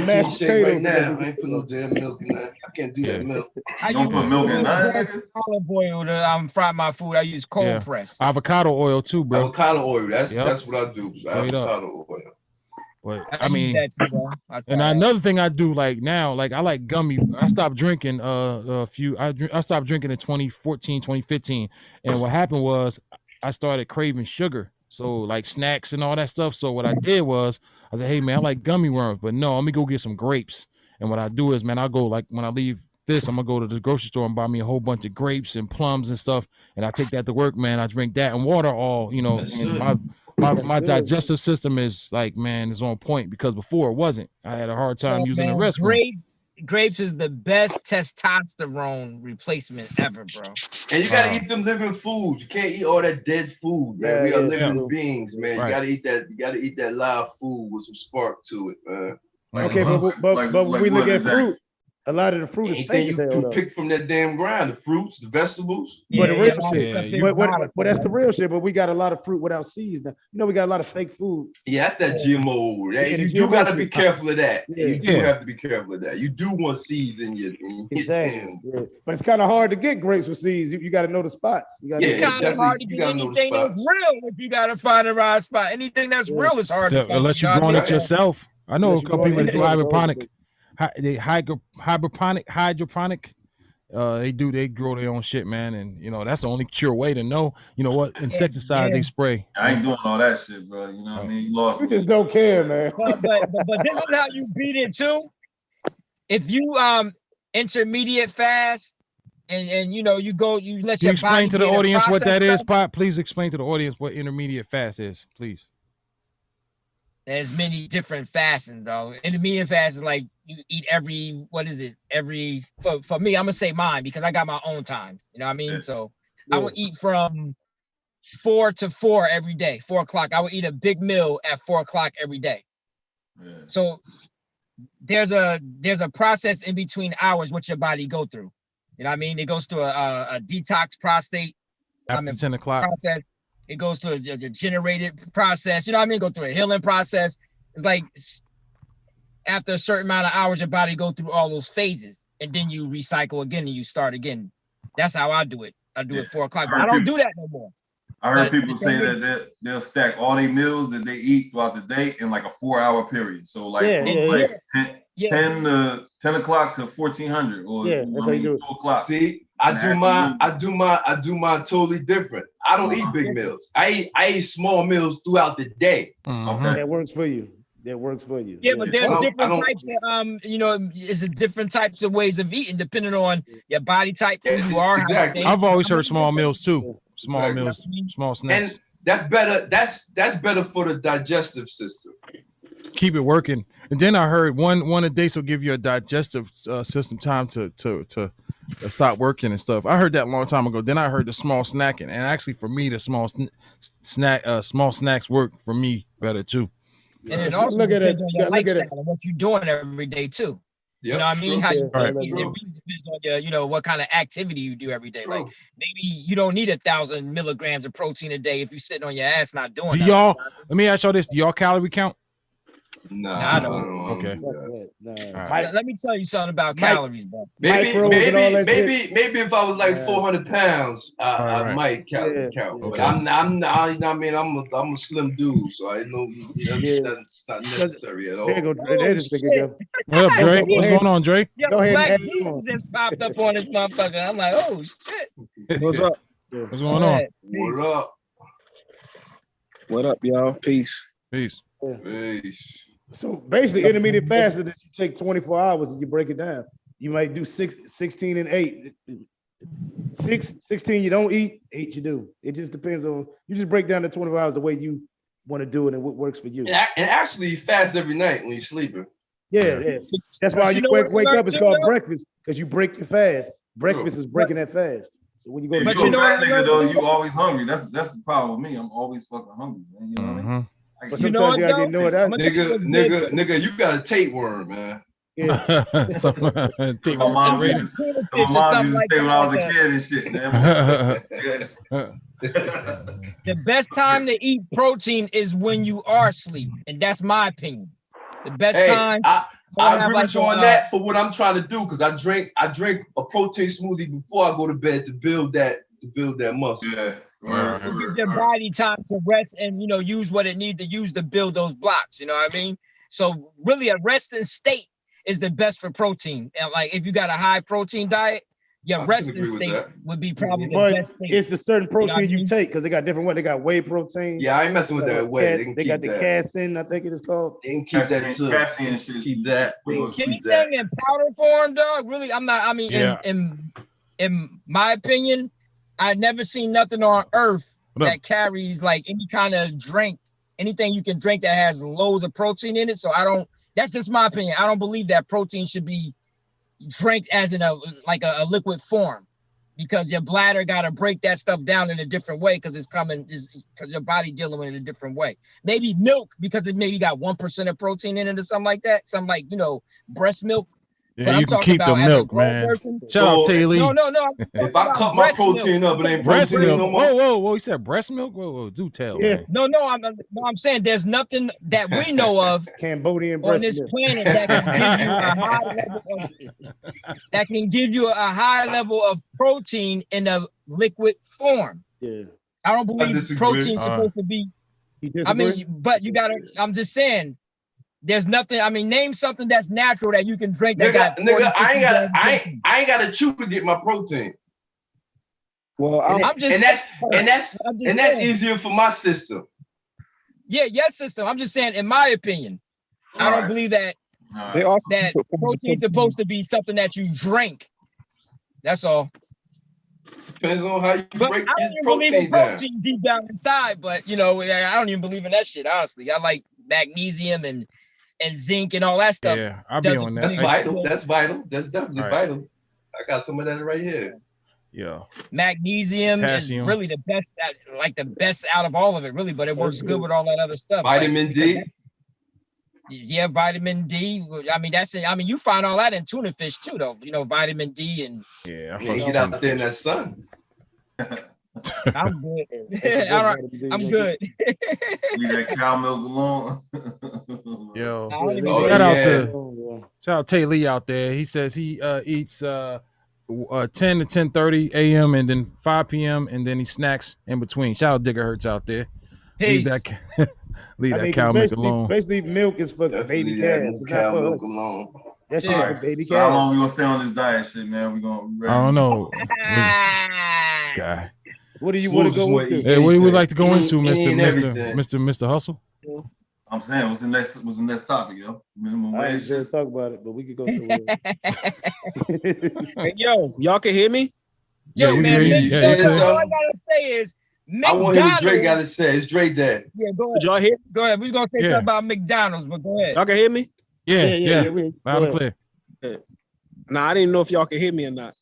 mashed potatoes right now. I ain't put no damn milk in that. I can't do that milk. You don't put milk in that? Olive oil to fry my food. I use cold press. Avocado oil too, bro. Avocado oil. That's what I do. Avocado oil. But I mean, and another thing I do like now, like I like gummy. I stopped drinking I stopped drinking in 2014, 2015, and what happened was I started craving sugar. So like snacks and all that stuff. So what I did was I said, hey man, I like gummy worms, but no, let me go get some grapes. And what I do is, man, I go like when I leave this, I'm gonna go to the grocery store and buy me a whole bunch of grapes and plums and stuff. And I take that to work, man. I drink that and water all, and my digestive system is like, man, is on point because before it wasn't. I had a hard time using the rest. Grapes is the best testosterone replacement ever, bro. And you gotta eat them living foods. You can't eat all that dead food, man. We are living beings, man. You gotta eat that. You gotta eat that live food with some spark to it, man. Okay, but when we look at fruit, a lot of the fruit is fake. You can pick from that damn ground, the fruits, the vegetables. But the real shit. But that's the real shit. But we got a lot of fruit without seeds now. We got a lot of fake food. Yeah, that's that GMO. You do got to be careful of that. You do have to be careful of that. You do want seeds in your exactly. But it's kind of hard to get grapes with seeds. You got to know the spots. It's kind of hard to get anything that's real if you got to find the right spot. Anything that's real is hard to find. Unless you're growing it yourself. I know a couple people that do hydroponic, hydroponic, They grow their own shit, man, and you know that's the only sure way to know. You know what insecticides they spray. I ain't doing all that shit, bro. You know what I mean? You lost You me. just don't care, man. But this is how you beat it too. If you intermediate fast and you know you let Can your you explain body to the audience what that is, stuff. Pop? Please explain to the audience what intermediate fast is, please. There's many different fastings, though. Intermediate fast is like you eat every for me, I'm gonna say mine because I got my own time. You know what I mean? So I would eat from 4 to 4 every day, 4 o'clock. I would eat a big meal at 4 o'clock every day. Yeah. So there's a process in between hours what your body go through. You know what I mean? It goes through a detox prostate After 10 o'clock. process. It goes through a generated process. You know what I mean? Go through a healing process. It's like after a certain amount of hours, your body go through all those phases, and then you recycle again and you start again. That's how I do it. I do it 4 o'clock, but I don't do that no more. I heard people say that they'll stack all their meals that they eat throughout the day in like a 4-hour period. So like from 10 o'clock to 1400 or that's how you do it. 2 o'clock. See, I do mine totally different. I don't eat big meals. I eat small meals throughout the day. Okay. That works for you. That works for you. Yeah, but there's different types of it's different types of ways of eating depending on your body type, who you are. Exactly. I've always heard small meals too. Small meals, small snacks. And that's better. That's better for the digestive system. Keep it working. And then I heard one a day will give you a digestive system time to stop working and stuff. I heard that a long time ago. Then I heard the small snacking, and actually for me, the small snacks work for me better too. And it also depends on your lifestyle and what you're doing every day too. Yep, you know what I mean? How you it really depends on your, what kind of activity you do every day. Like maybe you don't need 1,000 milligrams of protein a day if you're sitting on your ass not doing that. Let me ask y'all this. Do y'all calorie count? No, I don't. Okay. Right. Let me tell you something about calories, bro. Maybe if I was like 400 pounds, I might count. But I'm a slim dude, so I know that's not necessary at all. What up, Dre? What's going on, Dre? Go ahead. Black Jesus just popped up on this motherfucker. I'm like, oh shit. What's up? What's going on? What up? What up, y'all? Peace. Peace. Peace. So basically, intermediate fasting is you take 24 hours and you break it down. You might do 16 and 8. 16 you don't eat, 8 you do. It just depends on, you just break down the 24 hours the way you want to do it and what works for you. And actually, you fast every night when you're sleeping. Yeah. That's why you wake up, it's called breakfast, because you break your fast. Breakfast is breaking that fast. So when you go to sleep, you always hungry. That's the problem with me. I'm always fucking hungry, man. You know what I mean? But sometimes you gotta know that. Nigga, you got a tapeworm, man. Yeah. My mom used to say when I was a kid and shit, man. The best time to eat protein is when you are asleep, and that's my opinion. The best time. I agree with you on that for what I'm trying to do, because I drink a protein smoothie before I go to bed to build that muscle. Yeah. Give your body time to rest and use what it needs to use to build those blocks. You know what I mean? So really, a resting state is the best for protein. And like if you got a high protein diet, your resting state would be probably the best state. It's the certain protein you take, because they got different ones. They got whey protein. Yeah, I ain't messing with that whey. They got the casein, I think it is called. They can keep that too. Keep that. Anything in powder form, dog. Really, I'm not. I mean, in my opinion, I never seen nothing on earth that carries like any kind of drink, anything you can drink that has loads of protein in it. So that's just my opinion. I don't believe that protein should be drank as in a liquid form, because your bladder got to break that stuff down in a different way, because your body dealing with it in a different way. Maybe milk, because it maybe got 1% of protein in it or something like that. Something like, breast milk. Yeah, you can keep the milk, man. Shout out Tay Lee. No. If I cut my protein up, it ain't breast milk no more. Whoa! He said breast milk. Whoa! Do tell. Yeah. Man. No. I'm saying there's nothing that we know of Cambodian on this planet that can give you a high level of protein in a liquid form. Yeah. I don't believe protein's supposed to be. I mean, but you gotta. I'm just saying. there's nothing. I mean, name something that's natural that you can drink. That Nigga, I ain't got to chew to get my protein. Well, and that's easier for my system. Yeah, your system. I'm just saying, in my opinion, I don't believe that that protein's supposed to be something that you drink. That's all. Depends on how you break I don't even believe in protein deep down inside, but I don't even believe in that shit, honestly. I like magnesium and zinc and all that stuff. Yeah, I'll be on that. That's vital. That's vital. That's definitely vital. I got some of that right here. Yeah. Magnesium Potassium. is really the best, like the best out of all of it, really, but it works good with all that other stuff. Vitamin D. Yeah, vitamin D. I mean, that's it. I mean, you find all that in tuna fish too, though. Vitamin D and get out there in that sun. I'm good. All right, I'm good. Leave that cow milk alone. Yo, shout out Tay Lee out there. He says he eats 10 to 10:30 a.m. and then 5 p.m. and then he snacks in between. Shout out Digger Hurts out there. Leave that cow milk alone. Basically, milk is for baby calves. Cow milk alone. That shit for baby So calves. how long we gonna stay on this diet shit, man? We gonna. I don't know. Guy. What do you want to go into? Hey, what do you like to go into, Mr. Hustle? I'm saying, what's the next topic, yo? Minimum I ain't wage. sure to talk about it, but we could go through it. Hey, yo, y'all can hear me? Yo, man, all I gotta say is I want to hear what Dre got to say. It's Dre Dad. Yeah, go ahead. Did y'all hear? Go ahead. We're gonna say something about McDonald's, but go ahead. Y'all can hear me? Yeah. Loud and clear. Nah, I didn't know if y'all can hear me or not.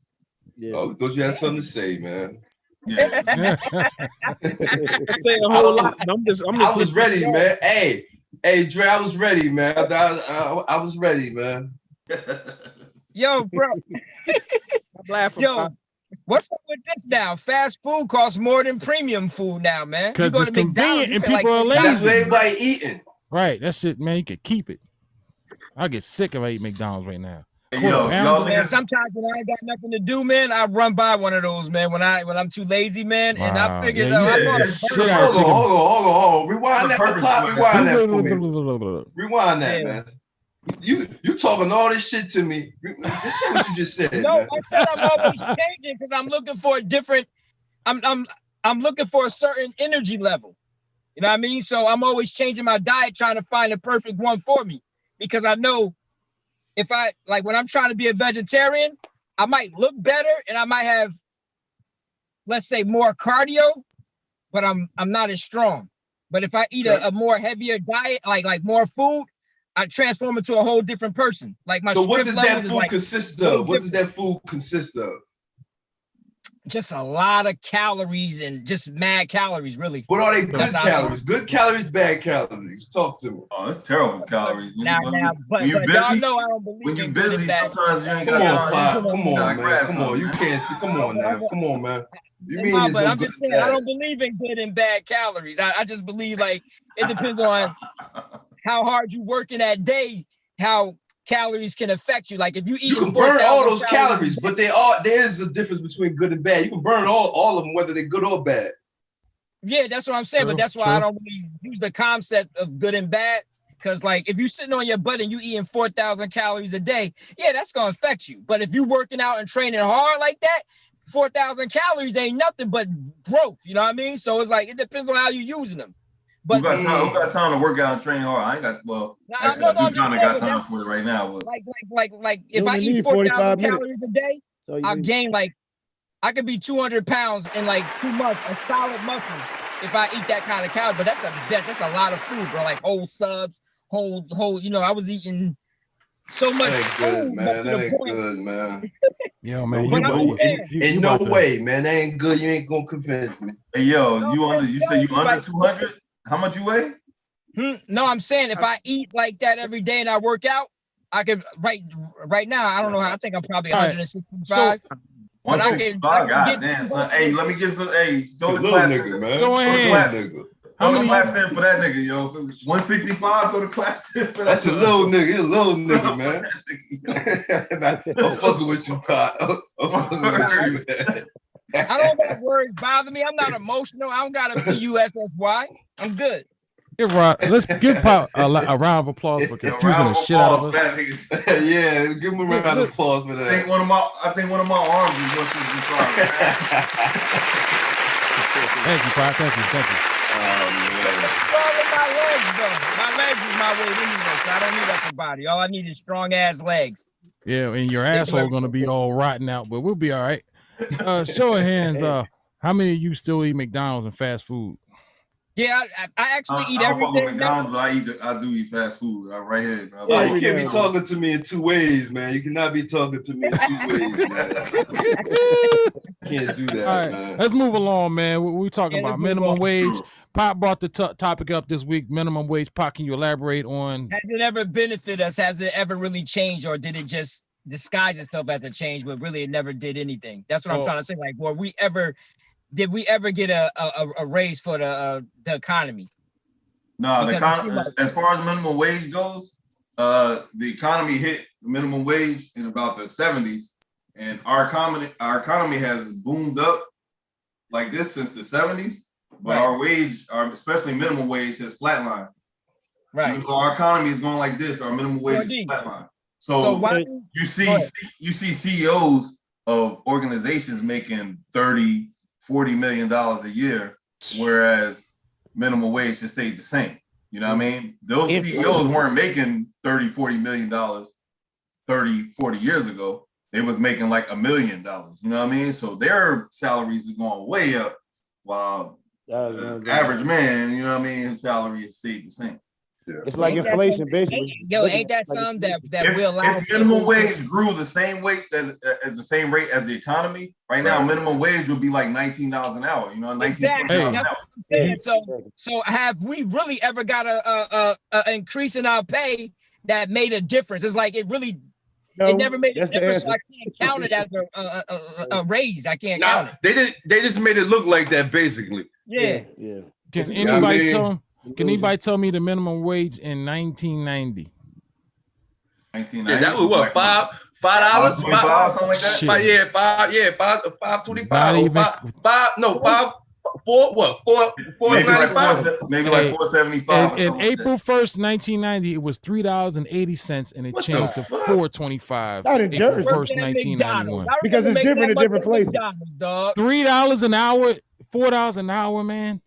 Yeah. Oh, thought you had something to say, man. Yeah. I say a whole lot. I'm just I was ready, man. Hey, Dre, I was ready, man. I was ready, man. Yo, bro. I'm laughing. Yo, what's up with this now? Fast food costs more than premium food now, man. Because it's convenient and people are lazy. That's what everybody eating. Right, that's it, man. You can keep it. I get sick if I eat McDonald's right now. Hey, yo, man, sometimes when I ain't got nothing to do, man, I run by one of those, man. When I'm too lazy, man, and I figured I'm on hold on. Rewind that plot. Rewind that for me. Rewind that, man. You talking all this shit to me. This shit what you just said. No, man. I said I'm always changing because I'm looking for a different. I'm looking for a certain energy level. You know what I mean? So I'm always changing my diet, trying to find the perfect one for me, because I know if I when I'm trying to be a vegetarian, I might look better and I might have, let's say, more cardio, but I'm not as strong. But if I eat a more heavier diet, like more food, I transform into a whole different person. Like my so what strip does that levels food consist of? What does that food consist of? Just a lot of calories and just mad calories, really. What are they good calories? Good calories, bad calories? Talk to me. Oh, it's terrible calories. But y'all know I don't believe when you're in busy, good and bad. sometimes you ain't got time. Come on, man. Come on. You can't. Come on, now. Come on, man. You mean but I'm just saying, I don't believe in good and bad calories. I just believe it depends on how hard you work in that day, how calories can affect you. Like if you eat, you can burn all those calories, but there is a difference between good and bad. You can burn all of them, whether they're good or bad. Yeah, that's what I'm saying. But that's why I don't really use the concept of good and bad. Because if you're sitting on your butt and you eating 4,000 calories a day, yeah, that's gonna affect you. But if you're working out and training hard like that, 4,000 calories ain't nothing but growth. You know what I mean? So it's it depends on how you're using them. But who got time to work out and train hard? I ain't got. Well, actually, I do kind of got time for it right now. But. Like if I eat 4,000 calories a day, I'll gain I could be 200 pounds in 2 months, a solid muscle, if I eat that kind of calorie. But that's a lot of food, bro. Like whole subs, whole. I was eating so much. That ain't good, man. That ain't good, man. Yo, man. In no way, man. That ain't good. You ain't gonna convince me. Hey, yo, you say you under 200? How much you weigh? No, I'm saying if I eat like that every day and I work out, I could right now. I don't know how. I think I'm probably 165. 165. God damn, son. Hey, let me get some. Hey, throw the little clap nigga, man. Go ahead. Throw the claps in for that nigga, yo. 165. Throw the claps in for that. That's a little nigga. He's a little nigga, man. I'm fucking with you, Pot. I'm fucking with you, man. I don't let words bother me. I'm not emotional. I don't got a PUSSY. I'm good. Let's give Pop a round of applause for confusing the shit out of us. Yeah, give him a round of applause for that. I think one of my arms is what you Thank you, Pop. Thank you. My legs is my weight anyway, so I don't need upper body. All I need is strong ass legs. Yeah, and your asshole gonna be all rotten out, but we'll be all right. Show of hands. How many of you still eat McDonald's and fast food? Yeah, I actually eat everything. I fuck with McDonald's, but I do eat fast food right here. Yeah, you can't be talking to me in two ways, man. You cannot be talking to me in two ways, man. Can't do that, all right, man. Let's move along, man. We're talking about minimum wage. Pop brought the topic up this week. Minimum wage. Pop, can you elaborate on? Has it ever benefited us? Has it ever really changed, or did it just disguise itself as a change, but really it never did anything? That's what I'm trying to say. Like, did we ever get a raise for the economy? No, as far as minimum wage goes, the economy hit minimum wage in about the 70s, and our economy has boomed up like this since the 70s. But our wage, especially minimum wage, has flatlined. Right. Even though our economy is going like this, our minimum wage is flatlined. So why you see CEOs of organizations making $30, $40 million a year, whereas minimum wage just stayed the same. You know what I mean? Those CEOs weren't making $30, $40 million 30, 40 years ago. They was making like $1 million. You know what I mean? So their salaries is going way up, while average man, you know what I mean, his salary is stayed the same. Yeah. It's like inflation, basically. Ain't that something that will allow? If minimum wage grew the same rate at the same rate as the economy, right now minimum wage would be like $19 an hour. You know, exactly. That's what I'm saying. So have we really ever got a increase in our pay that made a difference? It's like it never made a difference. So I can't count it as a raise. I can't count it. They just made it look like that, basically. Yeah. Can anybody tell me the minimum wage in 1990? Yeah, that was what, $5, something like that. Shit. $5.25. Maybe like $4.75. In April 1st, 1990, it was $3.80, and it changed to $4.25. Not in Jersey. April 1st, 1991. Because it's different in different places. $3 an hour, $4 an hour, man.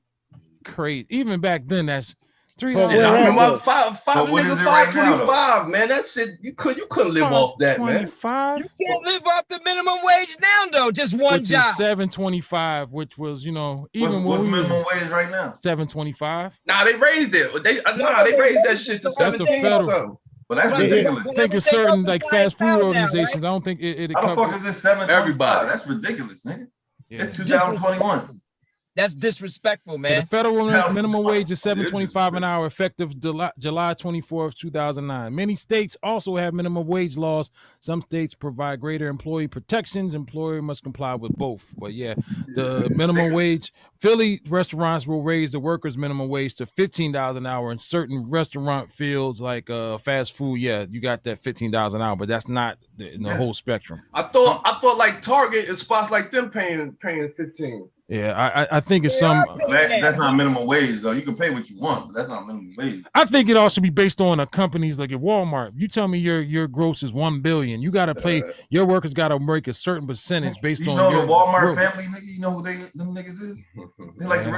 Crazy. Even back then, that's $3. I remember $5.25, man. That shit, you couldn't live off that, man. You can't live off the minimum wage now, though. Just one which job. Is $7.25, which was, even what's minimum wage right now? $7.25. Nah, they raised it. They raised that shit to 17 or something. But that's ridiculous. I think it's certain like fast food organizations. I don't think it how the fuck is this $7.25? Everybody. That's ridiculous, nigga. Yeah. It's 2021. That's disrespectful, man. The federal minimum wage is $7.25 an hour, effective July 24th, 2009. Many states also have minimum wage laws. Some states provide greater employee protections. Employer must comply with both. But yeah, the minimum wage. Philly restaurants will raise the workers' minimum wage to $15 an hour in certain restaurant fields like fast food. Yeah, you got that $15 an hour, but that's not the whole spectrum. I thought like Target and spots like them paying 15. Yeah, I think it's some. That's not minimum wage though. You can pay what you want, but that's not minimum wage. I think it all should be based on a companies like at Walmart. You tell me your gross is $1 billion. You got to pay your workers. Got to make a certain percentage based on your the Walmart growth. family. Nigga, you know who them niggas is? They're like the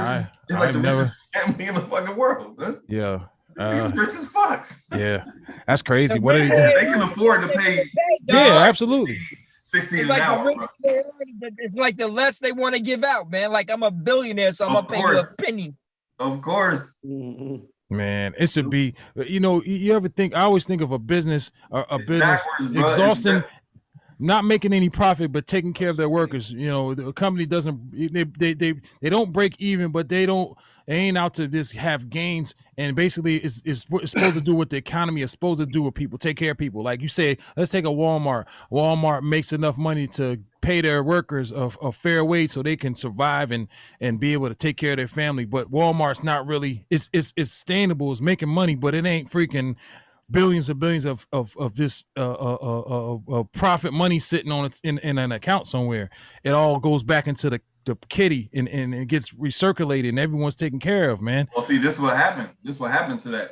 richest family in the fucking world. Huh? Yeah. Rich as fuck. Yeah, that's crazy. What are they? They can afford to pay. Yeah, absolutely. 16 an hour. It's like the less they want to give out, man. Like I'm a billionaire, so I'm gonna pay you a penny. Of course. Man, it should be. You ever think? I always think of a business, business exhausting. Not making any profit, but taking care of their workers. The company doesn't. They don't break even, but they ain't out to just have gains. And basically, it's supposed to do what the economy is supposed to do with people. Take care of people. Like you say, let's take a Walmart. Walmart makes enough money to pay their workers a fair wage so they can survive and be able to take care of their family. But Walmart's not really. It's sustainable. It's making money, but it ain't freaking billions and billions of this profit money sitting on in an account somewhere. It all goes back into the kitty and it gets recirculated and everyone's taken care of, man. Well, see, this is what happened. This what happened to that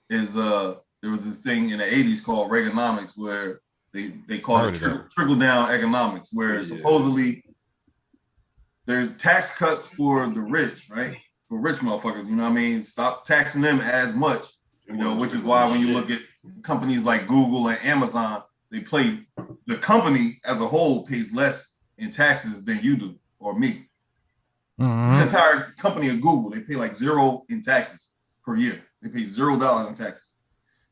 is there was this thing in the 80s called Reaganomics where they call it trickle down economics, where supposedly there's tax cuts for the rich, right? For rich motherfuckers, you know what I mean? Stop taxing them as much, you know, which is why when you look at companies like Google and Amazon, the company as a whole pays less in taxes than you do or me. The entire company of Google, they pay like $0 in taxes per year. They pay $0 in taxes.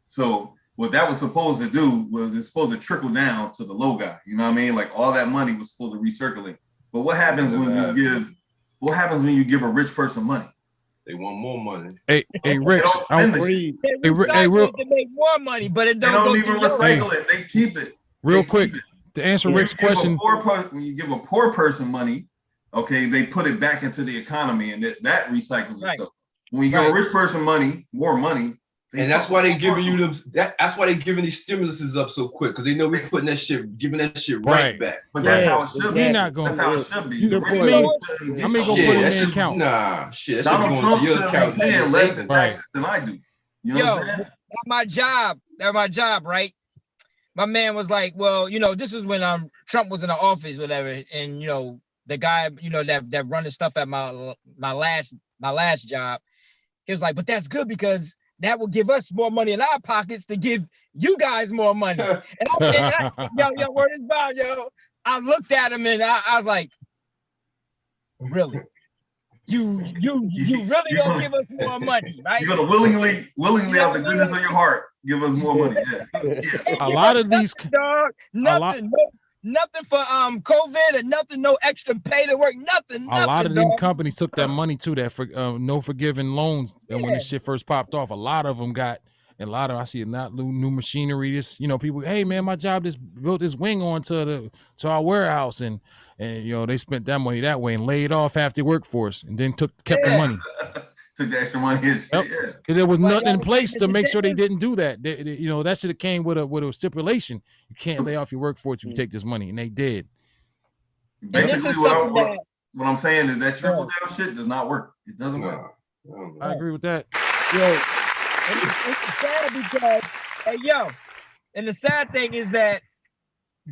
So what that was supposed to do was it's supposed to trickle down to the low guy. You know what I mean? Like all that money was supposed to recirculate. But what happens when you give a rich person money? They want more money. Hey, Rich, They recycle it to make more money, but it don't go even recycle it. They keep it. Real quick, to answer Rick's question. When you give a poor person money, okay, they put it back into the economy and that recycles itself. When you give a rich person more money, and that's why they giving you them. That's why they giving these stimuluses up so quick, because they know we putting that shit, giving that shit right back. But that's how it should be. That's how it should be. I mean, go put it in the account. Nah, shit. That's Donald Trump should be paying less in taxes than I do. You know what I'm saying? At my job, right? My man was like, well, you know, this is when Trump was in the office, whatever, and you know, the guy, you know, that running stuff at my last job, he was like, but that's good because that will give us more money in our pockets to give you guys more money. And yo, word is bound, yo. I looked at him and I was like, really? You really gonna give us more money, right? You're gonna willingly out the goodness of your heart give us more money. Yeah. A lot of these dog, nothing for COVID and nothing, no extra pay to work, nothing. A lot of them companies took that money too, that for no forgiving loans. And when this shit first popped off, a lot of them got, and a lot of I see not new machinery. This, you know, people, hey man, my job just built this wing onto our warehouse, and you know they spent that money that way and laid off half their workforce, and then kept the money. Took the extra money. Because there was nothing in place to make sure they didn't do that. They, you know, that should have came with a stipulation. You can't lay off your workforce if you take this money, and they did. Basically, what I'm saying is that trickle down shit does not work. It doesn't work. I agree with that. It's sad because, hey, yo, and the sad thing is that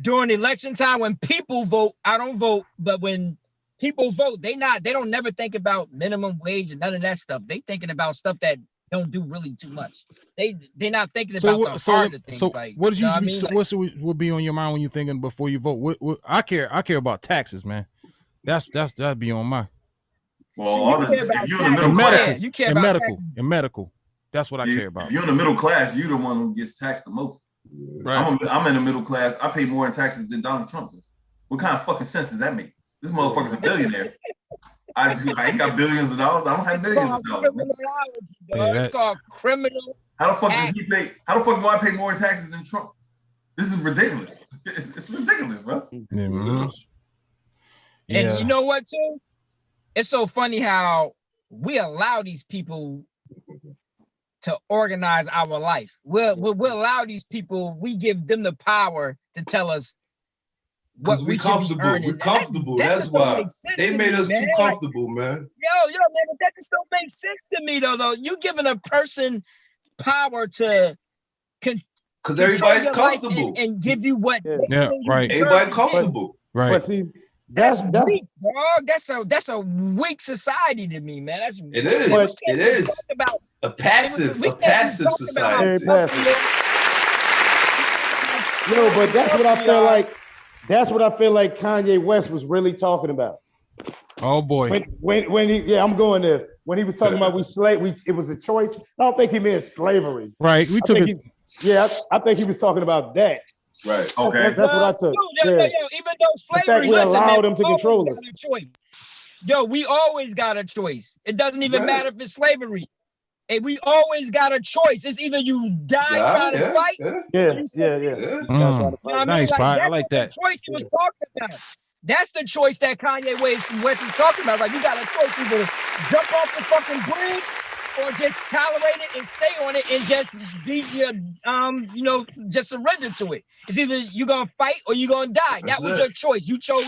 during election time, when people vote, I don't vote, but when people vote, they don't never think about minimum wage and none of that stuff. They thinking about stuff that don't do really too much. They're not thinking about the harder things. So like, what would be on your mind when you're thinking before you vote? What I care about taxes, man. That'd be on my. Well, in medical. That's what I care about. If you're in the middle class, you're the one who gets taxed the most. Right. I'm in the middle class. I pay more in taxes than Donald Trump does. What kind of fucking sense does that make? This motherfucker's a billionaire. I ain't got billions of dollars. I don't have billions of dollars. It's called criminal. How the fuck does he pay? How the fuck do I pay more in taxes than Trump? This is ridiculous. It's ridiculous, bro. Mm-hmm. And you know what, too? It's so funny how we allow these people to organize our life. We'll allow these people, we give them the power to tell us what we should be earning. We're comfortable. That's why they made us too comfortable, man. Yo, man, but that just don't make sense to me, though. You giving a person power to because everybody's comfortable and give you what. Right. Everybody comfortable. Right. But see, that's weak, dog. That's a weak society to me, man. It is a passive society. But that's what I feel like. That's what I feel like Kanye West was really talking about. Oh boy. When he, I'm going there. When he was talking about it was a choice. I don't think he meant slavery. Right. We took it. I think he was talking about that. Right. Okay. That's what I took. Even though slavery, we allowed them to control us. Yo, we always got a choice. It doesn't even matter if it's slavery. And we always got a choice. It's either you die trying to fight. Nice, I like that. The choice he was talking about. That's the choice that Kanye West is talking about. Like, you got a choice: either jump off the fucking bridge or just tolerate it and stay on it and just be, just surrender to it. It's either you're gonna fight or you're gonna die. That was your choice. You chose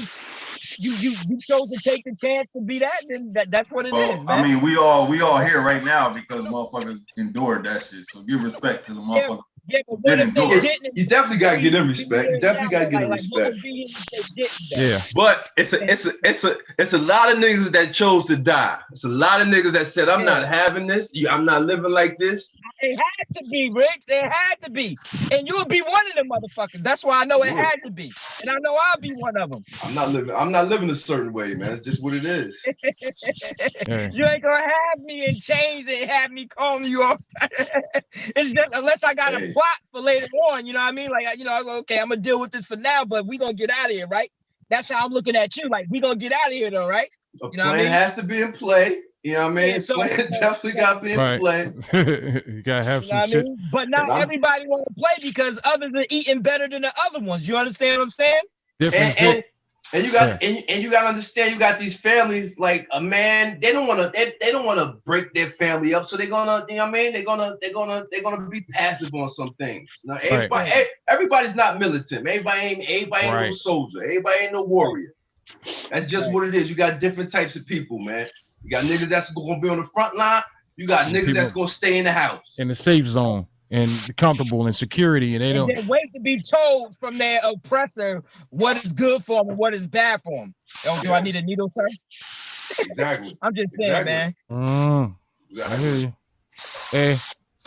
you chose to take the chance to be that, then that's what it is, man. I mean, we all here right now because motherfuckers endured that shit. So give respect to the motherfuckers. Yeah, but what if they didn't? You definitely gotta give them respect. You definitely gotta give them respect. Yeah. But it's a lot of niggas that chose to die. It's a lot of niggas that said, I'm not having this. I'm not living like this. It had to be, Rick. It had to be. And you would be one of them motherfuckers. That's why I know it had to be. And I know I'll be one of them. I'm not living a certain way, man. It's just what it is. You ain't gonna have me in chains and have me calling you off. It's just unless I got a plot for later on, you know what I mean? Like, you know, okay, I'm gonna deal with this for now, but we gonna get out of here, right? That's how I'm looking at you. Like, we gonna get out of here though, right? You know what I mean? Has to be in play. You know what I mean? Yeah, so, plan definitely got to be in play. You gotta have some shit. But not everybody want to play because others are eating better than the other ones. You understand what I'm saying? And you got and you got to understand, you got these families like a man. They don't want to break their family up, so they're gonna, you know what I mean? They're gonna be passive on some things. Now, everybody's not militant. Everybody ain't no soldier. Everybody ain't no warrior. That's just what it is. You got different types of people, man. You got niggas that's gonna be on the front line. You got niggas that's gonna stay in the house, in the safe zone, and comfortable in security, and they don't wait to be told from their oppressor what is good for them and what is bad for them. Oh, do I need a needle, sir? Exactly. I'm just saying, man. I hear you. Hey,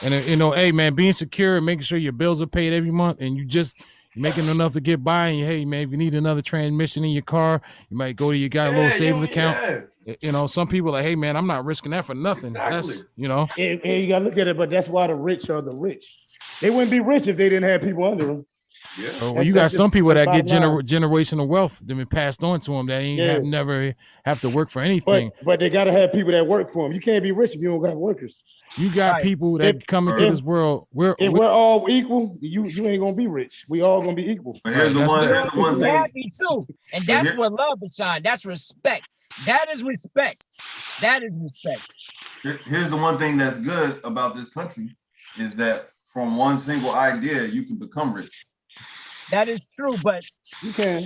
and you know, hey, man, being secure, making sure your bills are paid every month, and you just making enough to get by. And hey, man, if you need another transmission in your car, you might go to your guy little savings account. Yeah. You know, some people are like, hey, man, I'm not risking that for nothing. Exactly. That's, you know. And you got to look at it, but that's why the rich are the rich. They wouldn't be rich if they didn't have people under them. Yeah. Well, you got some people that get generational wealth that been passed on to them that ain't never have to work for anything. But they got to have people that work for them. You can't be rich if you don't got workers. You got people that come into this world. If we're all equal, you ain't gonna be rich. We all gonna be equal. Here's the one thing. Happy too, and that's what love is, Sean. That's respect. That is respect. That is respect. Here's the one thing that's good about this country is that from one single idea you can become rich. That is true, but you can.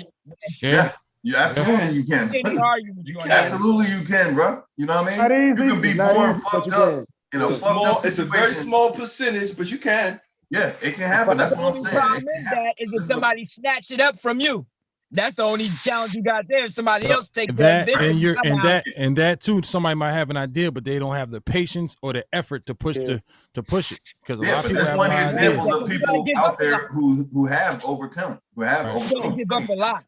Yeah, you absolutely can. Absolutely you can, bro. You know what I mean? Not easy. You can be born fucked up. It's a very small percentage, but you can. Yeah, it can happen. That's what I'm saying. The problem is that is if somebody snatched it up from you. That's the only challenge you got there. If somebody else take that, and that too. Somebody might have an idea, but they don't have the patience or the effort to push it. Because a lot of people have examples of people out there who have overcome. You're gonna give up a lot.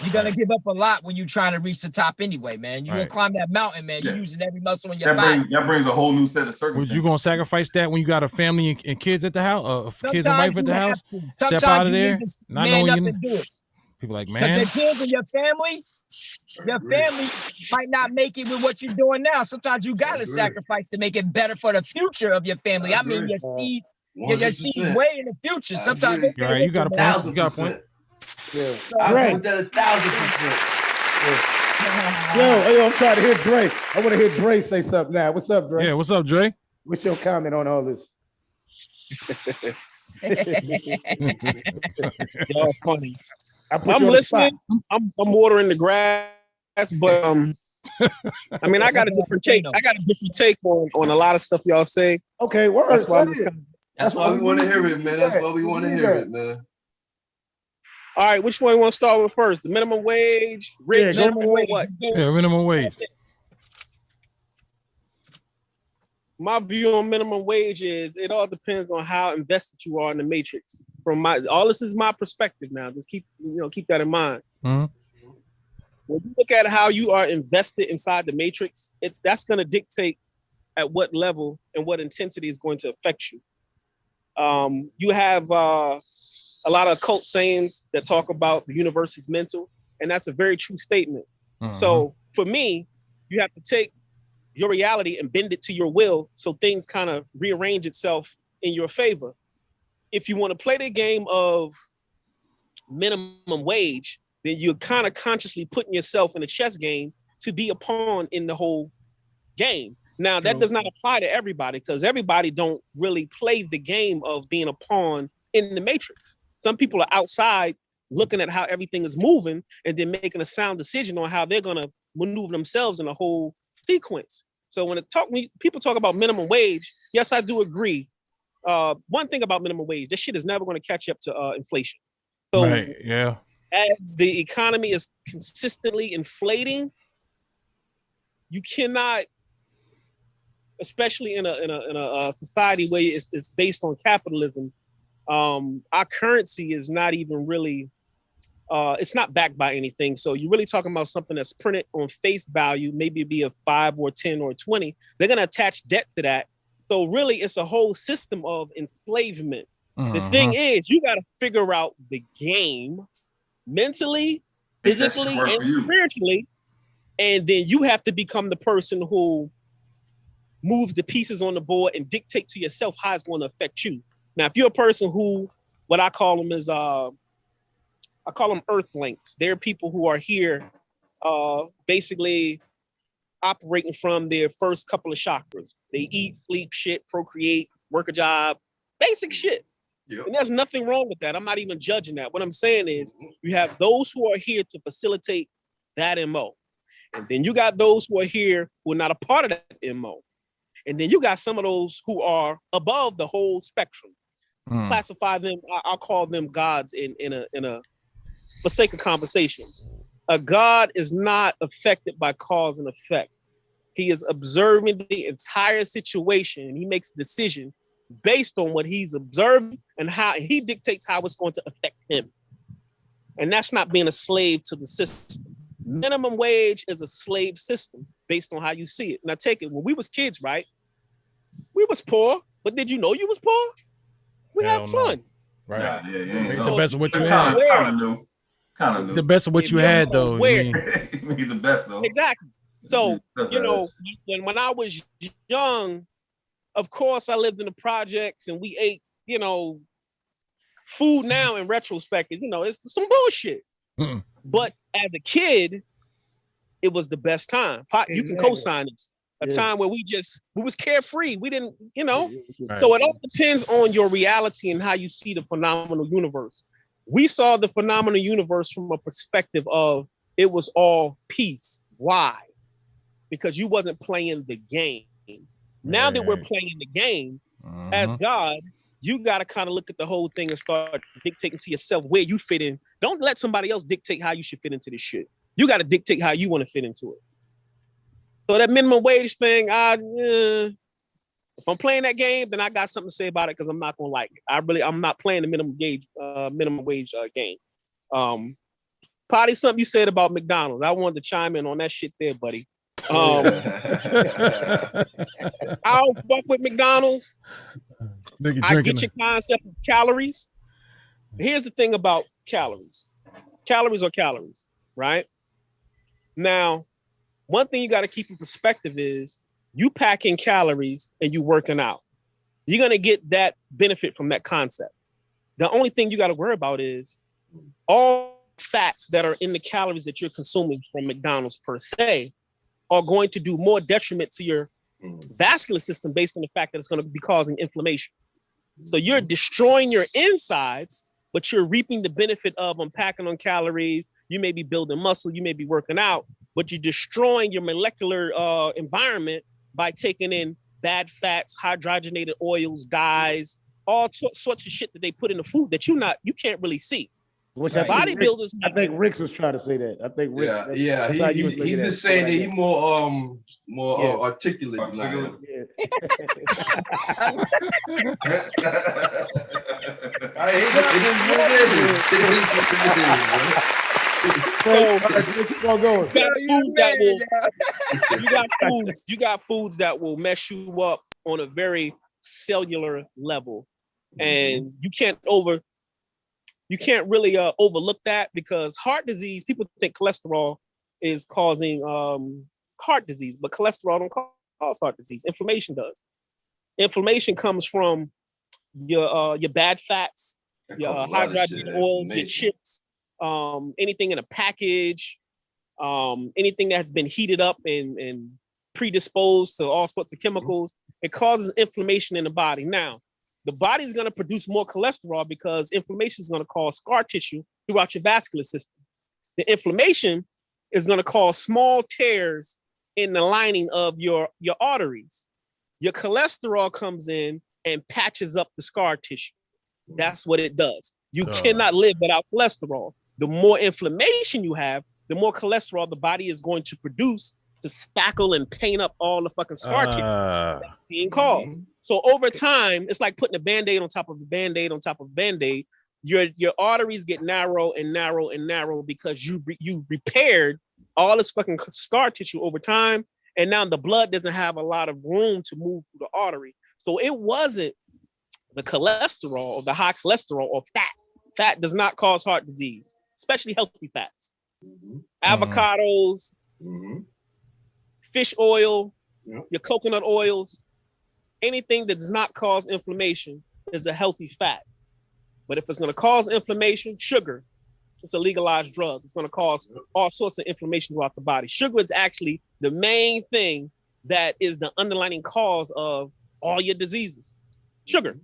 You're gonna give up a lot when you're trying to reach the top anyway, man. You're gonna climb that mountain, man. You're using every muscle in your body. That brings a whole new set of circumstances. Was you gonna sacrifice that when you got a family and kids at the house, kids and wife at the house? Step out of there, not knowing you. People like, man, because your kids and your family might not make it with what you're doing now. Sometimes you gotta sacrifice to make it better for the future of your family. I mean, your seeds, your seeds way in the future. Sometimes you got a point. You got a point. Yeah, I put that 1,000%. Yo, I'm trying to hear Dre. I want to hear Dre say something now. What's up, Dre? Yeah, what's up, Dre? What's your comment on all this? Y'all funny. I'm listening. I'm watering the grass, but I mean, I got a different take. I got a different take on a lot of stuff y'all say. Okay, that's why we want to hear it, man. That's why we want to hear it, man. All right, which one you want to start with first? The minimum wage, rich, minimum wage. What? Yeah, minimum wage. My view on minimum wage is it all depends on how invested you are in the matrix. All this is my perspective now. Just keep that in mind. Mm-hmm. When you look at how you are invested inside the matrix, that's going to dictate at what level and what intensity is going to affect you. You have a lot of occult sayings that talk about the universe is mental, and that's a very true statement. Mm-hmm. So for me, you have to take your reality and bend it to your will so things kind of rearrange itself in your favor. If you want to play the game of minimum wage, then you're kind of consciously putting yourself in a chess game to be a pawn in the whole game. Now, that does not apply to everybody because everybody don't really play the game of being a pawn in the matrix. Some people are outside looking at how everything is moving and then making a sound decision on how they're gonna maneuver themselves in a whole sequence. So when people talk about minimum wage, yes, I do agree. One thing about minimum wage, this shit is never going to catch up to inflation. So Right. Yeah. as the economy is consistently inflating, you cannot, especially in a society where it's based on capitalism. Our currency is not even really, it's not backed by anything. So you're really talking about something that's printed on face value, maybe be a 5 or 10 or 20. They're going to attach debt to that. So really, it's a whole system of enslavement. The thing is, you got to figure out the game mentally, physically, and spiritually. And then you have to become the person who moves the pieces on the board and dictate to yourself how it's going to affect you. Now, if you're a person who, what I call them is, I call them Earthlings. They're people who are here basically operating from their first couple of chakras. They eat, sleep, shit, procreate, work a job, basic shit. Yep. And there's nothing wrong with that. I'm not even judging that. What I'm saying is you have those who are here to facilitate that MO. And then you got those who are here who are not a part of that MO. And then you got some of those who are above the whole spectrum. Classify them, I'll call them gods in a for sake of conversation. A god is not affected by cause and effect. He is observing the entire situation and he makes a decision based on what he's observing and how he dictates how it's going to affect him. And that's not being a slave to the system. Minimum wage is a slave system based on how you see it. Now take it, when we was kids, right? We was poor, but did you know you was poor? We had fun. No. Right. Yeah. The best of what you had. Kind of new. The best of what you had, though. Where? The best, though. Exactly. So, you know, when I was young, of course, I lived in the projects and we ate, you know, food now in retrospect, you know, it's some bullshit. But as a kid, it was the best time. You can co-sign this. A time where we was carefree. We didn't, you know. Right. So it all depends on your reality and how you see the phenomenal universe. We saw the phenomenal universe from a perspective of it was all peace. Why? Because you wasn't playing the game. Now that we're playing the game, as God, you got to kind of look at the whole thing and start dictating to yourself where you fit in. Don't let somebody else dictate how you should fit into this shit. You got to dictate how you want to fit into it. So that minimum wage thing, if I'm playing that game, then I got something to say about it because I'm not gonna like it. I'm not playing the minimum wage game. Potty, something you said about McDonald's. I wanted to chime in on that shit there, buddy. I don't fuck with McDonald's. I get your concept of calories. Here's the thing about calories. Calories are calories, right? Now, one thing you got to keep in perspective is you pack in calories and you working out. You're going to get that benefit from that concept. The only thing you got to worry about is all fats that are in the calories that you're consuming from McDonald's per se are going to do more detriment to your vascular system based on the fact that it's going to be causing inflammation. So you're destroying your insides, but you're reaping the benefit of packing on calories. You may be building muscle, you may be working out, but you're destroying your molecular environment by taking in bad fats, hydrogenated oils, dyes, all sorts of shit that they put in the food that you can't really see. Which bodybuilders, I think Ricks was trying to say that. I think Ricks. He's just saying that he's more articulate. You got foods that will mess you up on a very cellular level, and you can't really overlook that, because heart disease, people think cholesterol is causing heart disease, but cholesterol don't cause heart disease. Inflammation does. Inflammation comes from your bad fats, your hydrogenated oils, your chips, anything in a package, anything that's been heated up and predisposed to all sorts of chemicals. It causes inflammation in the body. Now, the body's going to produce more cholesterol because inflammation is going to cause scar tissue throughout your vascular system. The inflammation is going to cause small tears in the lining of your arteries. Your cholesterol comes in and patches up the scar tissue. That's what it does. You cannot live without cholesterol. The more inflammation you have, the more cholesterol the body is going to produce to spackle and paint up all the fucking scar tissue that's being caused. So over time, it's like putting a Band-Aid on top of a Band-Aid on top of a Band-Aid. Your arteries get narrow and narrow and narrow because you repaired all this fucking scar tissue over time, and now the blood doesn't have a lot of room to move through the artery. So it wasn't the cholesterol or the high cholesterol or fat. Fat does not cause heart disease, especially healthy fats. Avocados, fish oil, your coconut oils, anything that does not cause inflammation is a healthy fat. But if it's going to cause inflammation, sugar, it's a legalized drug. It's going to cause all sorts of inflammation throughout the body. Sugar is actually the main thing that is the underlying cause of all your diseases. Sugar.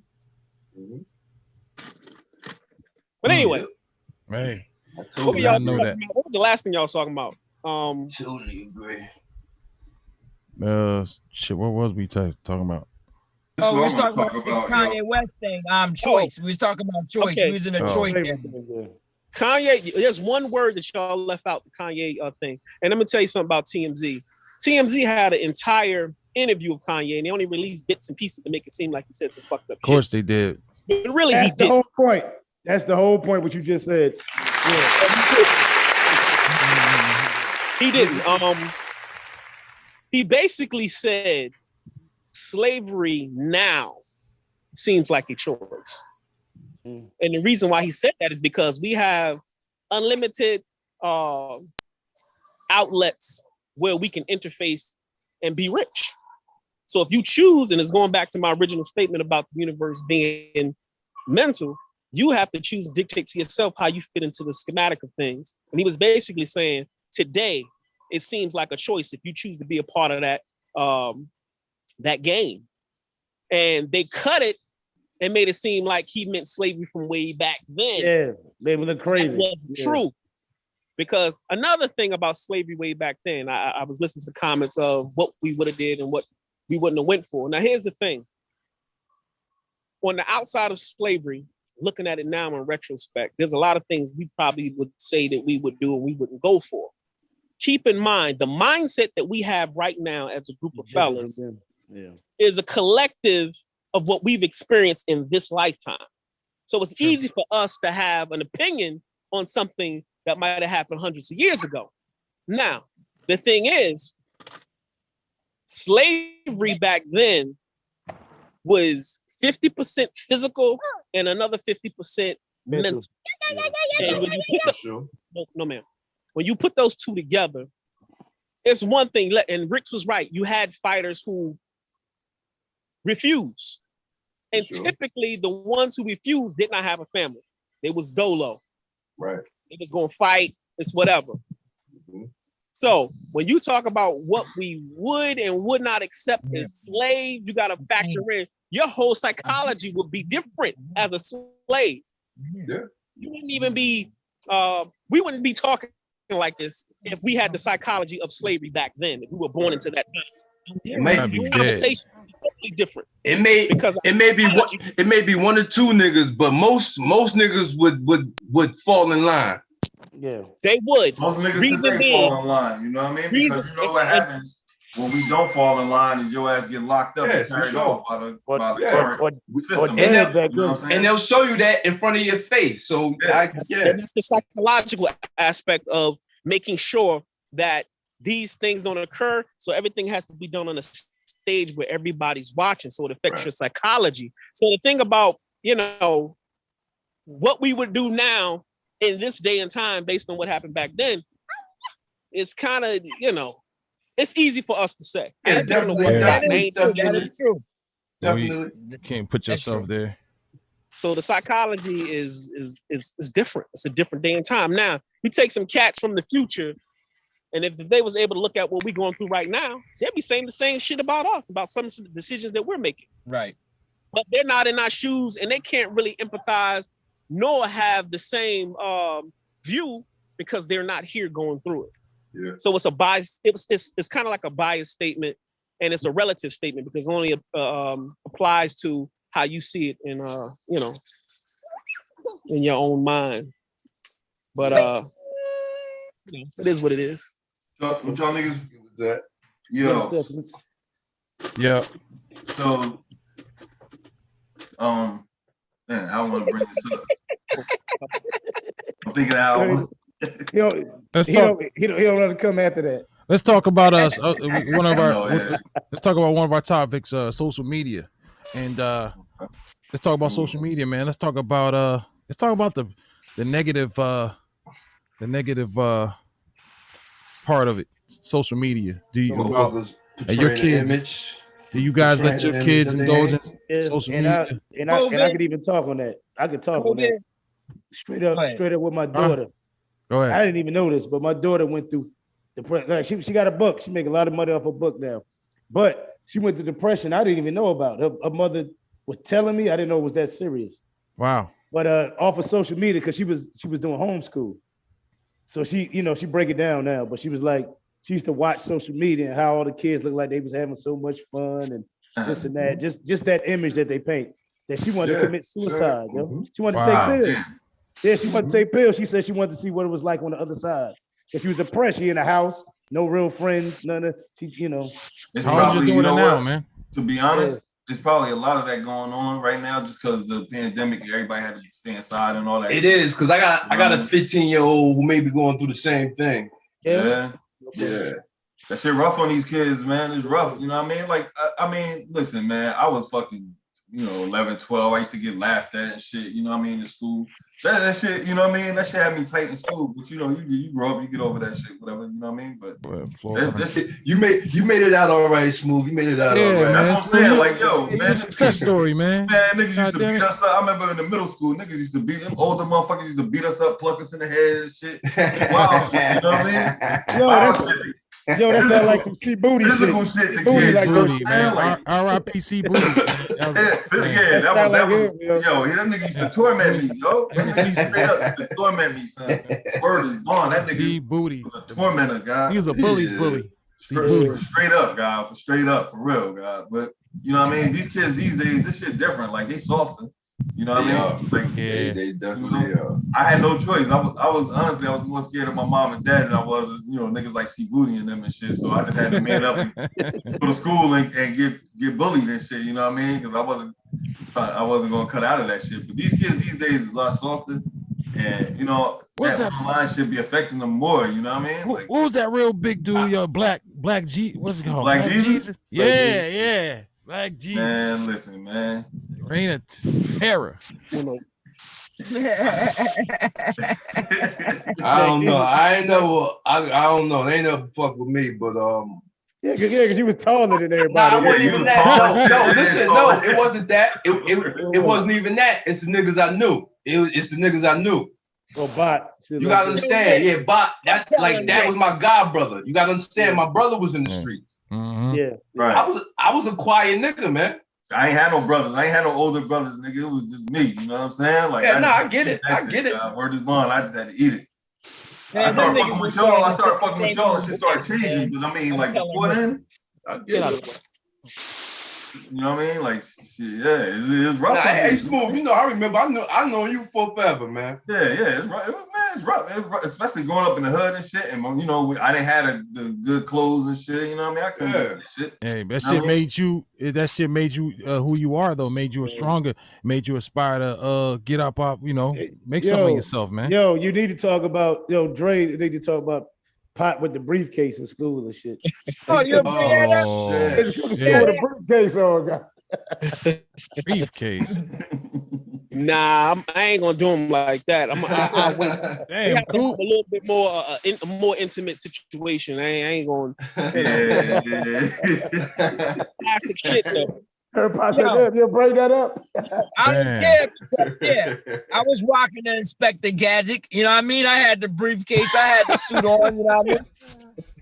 But anyway. Right. What was the last thing y'all was talking about? Totally agree. Shit, what was we talking about? Oh, we was talking about the Kanye West thing. Choice. We was talking about choice. Okay. We was in a choice there. Kanye, there's one word that y'all left out, the Kanye thing. And I'm gonna tell you something about TMZ. TMZ had an entire interview of Kanye, and they only released bits and pieces to make it seem like he said some fucked up shit. Of course they did. But really, That's the whole point. That's the whole point, what you just said. He didn't. He basically said slavery now seems like a choice. And the reason why he said that is because we have unlimited outlets where we can interface and be rich. So if you choose, and it's going back to my original statement about the universe being mental, you have to choose to dictate to yourself how you fit into the schematic of things. And he was basically saying, today, it seems like a choice if you choose to be a part of that game. And they cut it and made it seem like he meant slavery from way back then. Yeah, they were crazy. That wasn't true. Because another thing about slavery way back then, I was listening to comments of what we would have did and what we wouldn't have went for. Now, here's the thing. On the outside of slavery, looking at it now in retrospect, there's a lot of things we probably would say that we would do and we wouldn't go for. Keep in mind, the mindset that we have right now as a group of fellas is a collective of what we've experienced in this lifetime. So it's easy for us to have an opinion on something that might have happened hundreds of years ago. Now, the thing is, slavery back then was 50% physical and another 50% mental. And when you put no, ma'am. When you put those two together, it's one thing. And Ricks was right. You had fighters who refused. And typically the ones who refused did not have a family. They was dolo. Right. They was going to fight. It's whatever. So when you talk about what we would and would not accept as slaves, you got to factor in your whole psychology would be different as a slave. Yeah. You wouldn't even be, we wouldn't be talking like this if we had the psychology of slavery back then, if we were born into that time. It may be conversation totally different. It may be one or two niggas, but most niggas would fall in line. Yeah, they would. Most niggas today fall in line. You know what I mean? Because you know what happens when we don't fall in line is your ass get locked up and carried off by the current system. And they'll show you that in front of your face. So that's the psychological aspect of making sure that these things don't occur. So everything has to be done on a stage where everybody's watching. So it affects your psychology. So the thing about, what we would do now in this day and time based on what happened back then is kind of, it's easy for us to say. Yeah, definitely. You can't put yourself there. So the psychology is different. It's a different day and time. Now, you take some cats from the future, and if they was able to look at what we're going through right now, they'd be saying the same shit about us, about some of the decisions that we're making. Right. but they're not in our shoes, and they can't really empathize nor have the same view because they're not here going through it. Yeah. So it's a bias. It's kind of like a biased statement, and it's a relative statement because it only applies to how you see it in in your own mind. But it is what it is. What y'all niggas? That Yo. Yeah. So, man, I want to bring this up. I'm thinking how. Let's He talk. don't want to come after that. Let's talk about us. One of our. Yeah. Let's talk about one of our topics, social media, and let's talk about social media, man. Let's talk about the negative part of it. Social media. Do you your kids? Image. Do you guys let your kids indulge in social media? I could even talk on that. I could talk on that. Straight up with my daughter. Go ahead. I didn't even know this, but my daughter went through depression. Like she got a book. She make a lot of money off her book now. But she went through depression I didn't even know about. Her mother was telling me. I didn't know it was that serious. Wow. But off of social media, because she was doing homeschool. So she break it down now, but she was like, she used to watch social media and how all the kids look like they was having so much fun and this and that. Just that image that they paint. That she wanted to commit suicide, yo. She wanted to take pills. Yeah, she wanted to take pills. She said she wanted to see what it was like on the other side. If she was depressed, she in the house, no real friends, none of How are you doing it now, man? To be honest, there's probably a lot of that going on right now just because of the pandemic. Everybody had to stay inside and all that. It is because I got a 15-year-old who may be going through the same thing. Yeah. That shit rough on these kids, man. It's rough. You know what I mean? Like, I mean, listen, man, I was fucking, 11, 12. I used to get laughed at and shit, you know what I mean, in school. That shit, you know what I mean? That shit had me tight in school. But you grow up, you get over that shit, whatever, you know what I mean? But you made it out all right, Smooth. You made it out all right. Man, that's what I'm saying. Like, yo, man. Success story, man. Man, niggas used to beat us up. I remember in the middle school, niggas used to beat them. Older motherfuckers used to beat us up, pluck us in the head and shit. Wow, shit, you know what I mean? That sound like some C booty physical shit. shit. Booty, like booty, man. Like, R.I.P. C booty. That was yo, that nigga used to torment me, yo. That nigga used to torment me, son. Word is gone. That nigga C booty was a tormentor, guy. He was a bully's bully. Straight up, guy. Straight up, for real, guy. But you know what I mean? These kids these days, this shit different. Like, they softer. You know what I mean? Like, they definitely are. I had no choice. I was honestly, I was more scared of my mom and dad than I was, niggas like C Booty and them and shit. So I just had to man up and go to school and get bullied and shit. You know what I mean? Because I wasn't gonna cut out of that shit. But these kids these days is a lot softer, and that online should be affecting them more. You know what I mean? Like, what was that real big dude? Black G. What's it called? Black Jesus? Yeah. Black Jesus. Man, listen, man. Reign of terror. I don't know. I don't know. They ain't never fuck with me, but Yeah, because you was taller than everybody. I wasn't even that. No, listen, no, it wasn't that. It wasn't even that. It's the niggas I knew. It's the niggas I knew. Oh, Bot. You gotta understand, yeah, Bot. That was my god brother. You gotta understand, my brother was in the streets. Mm-hmm. Yeah, right. I was a quiet nigga, man. I ain't had no brothers. I ain't had no older brothers, nigga. It was just me. You know what I'm saying? Like, I get it. I get it. Word is bond. I just had to eat it. I started fucking with y'all. And shit started changing. But I mean, like before then, you know what I mean? Like, shit, yeah, it's rough. Hey, Smooth, I remember. I know you for forever, man. Yeah, it's rough. It's rough, especially growing up in the hood and shit. And I didn't have the good clothes and shit. You know what I mean? I couldn't do that shit. Hey, that shit made you who you are, though. Made you stronger. Made you aspire to get up, make something of yourself, man. Yo, you need to talk about Dre. You need to talk about Pot with the briefcase in school and shit. You're It's with a briefcase on, guy. Briefcase. Nah, I ain't gonna do them like that. Damn, cool. A little bit more, a more intimate situation. I ain't going. Classic shit though. Her said, "You bring that up." I don't care. Yeah, I was rocking the Inspector Gadget. You know what I mean? I had the briefcase. I had the suit on. You know what I mean?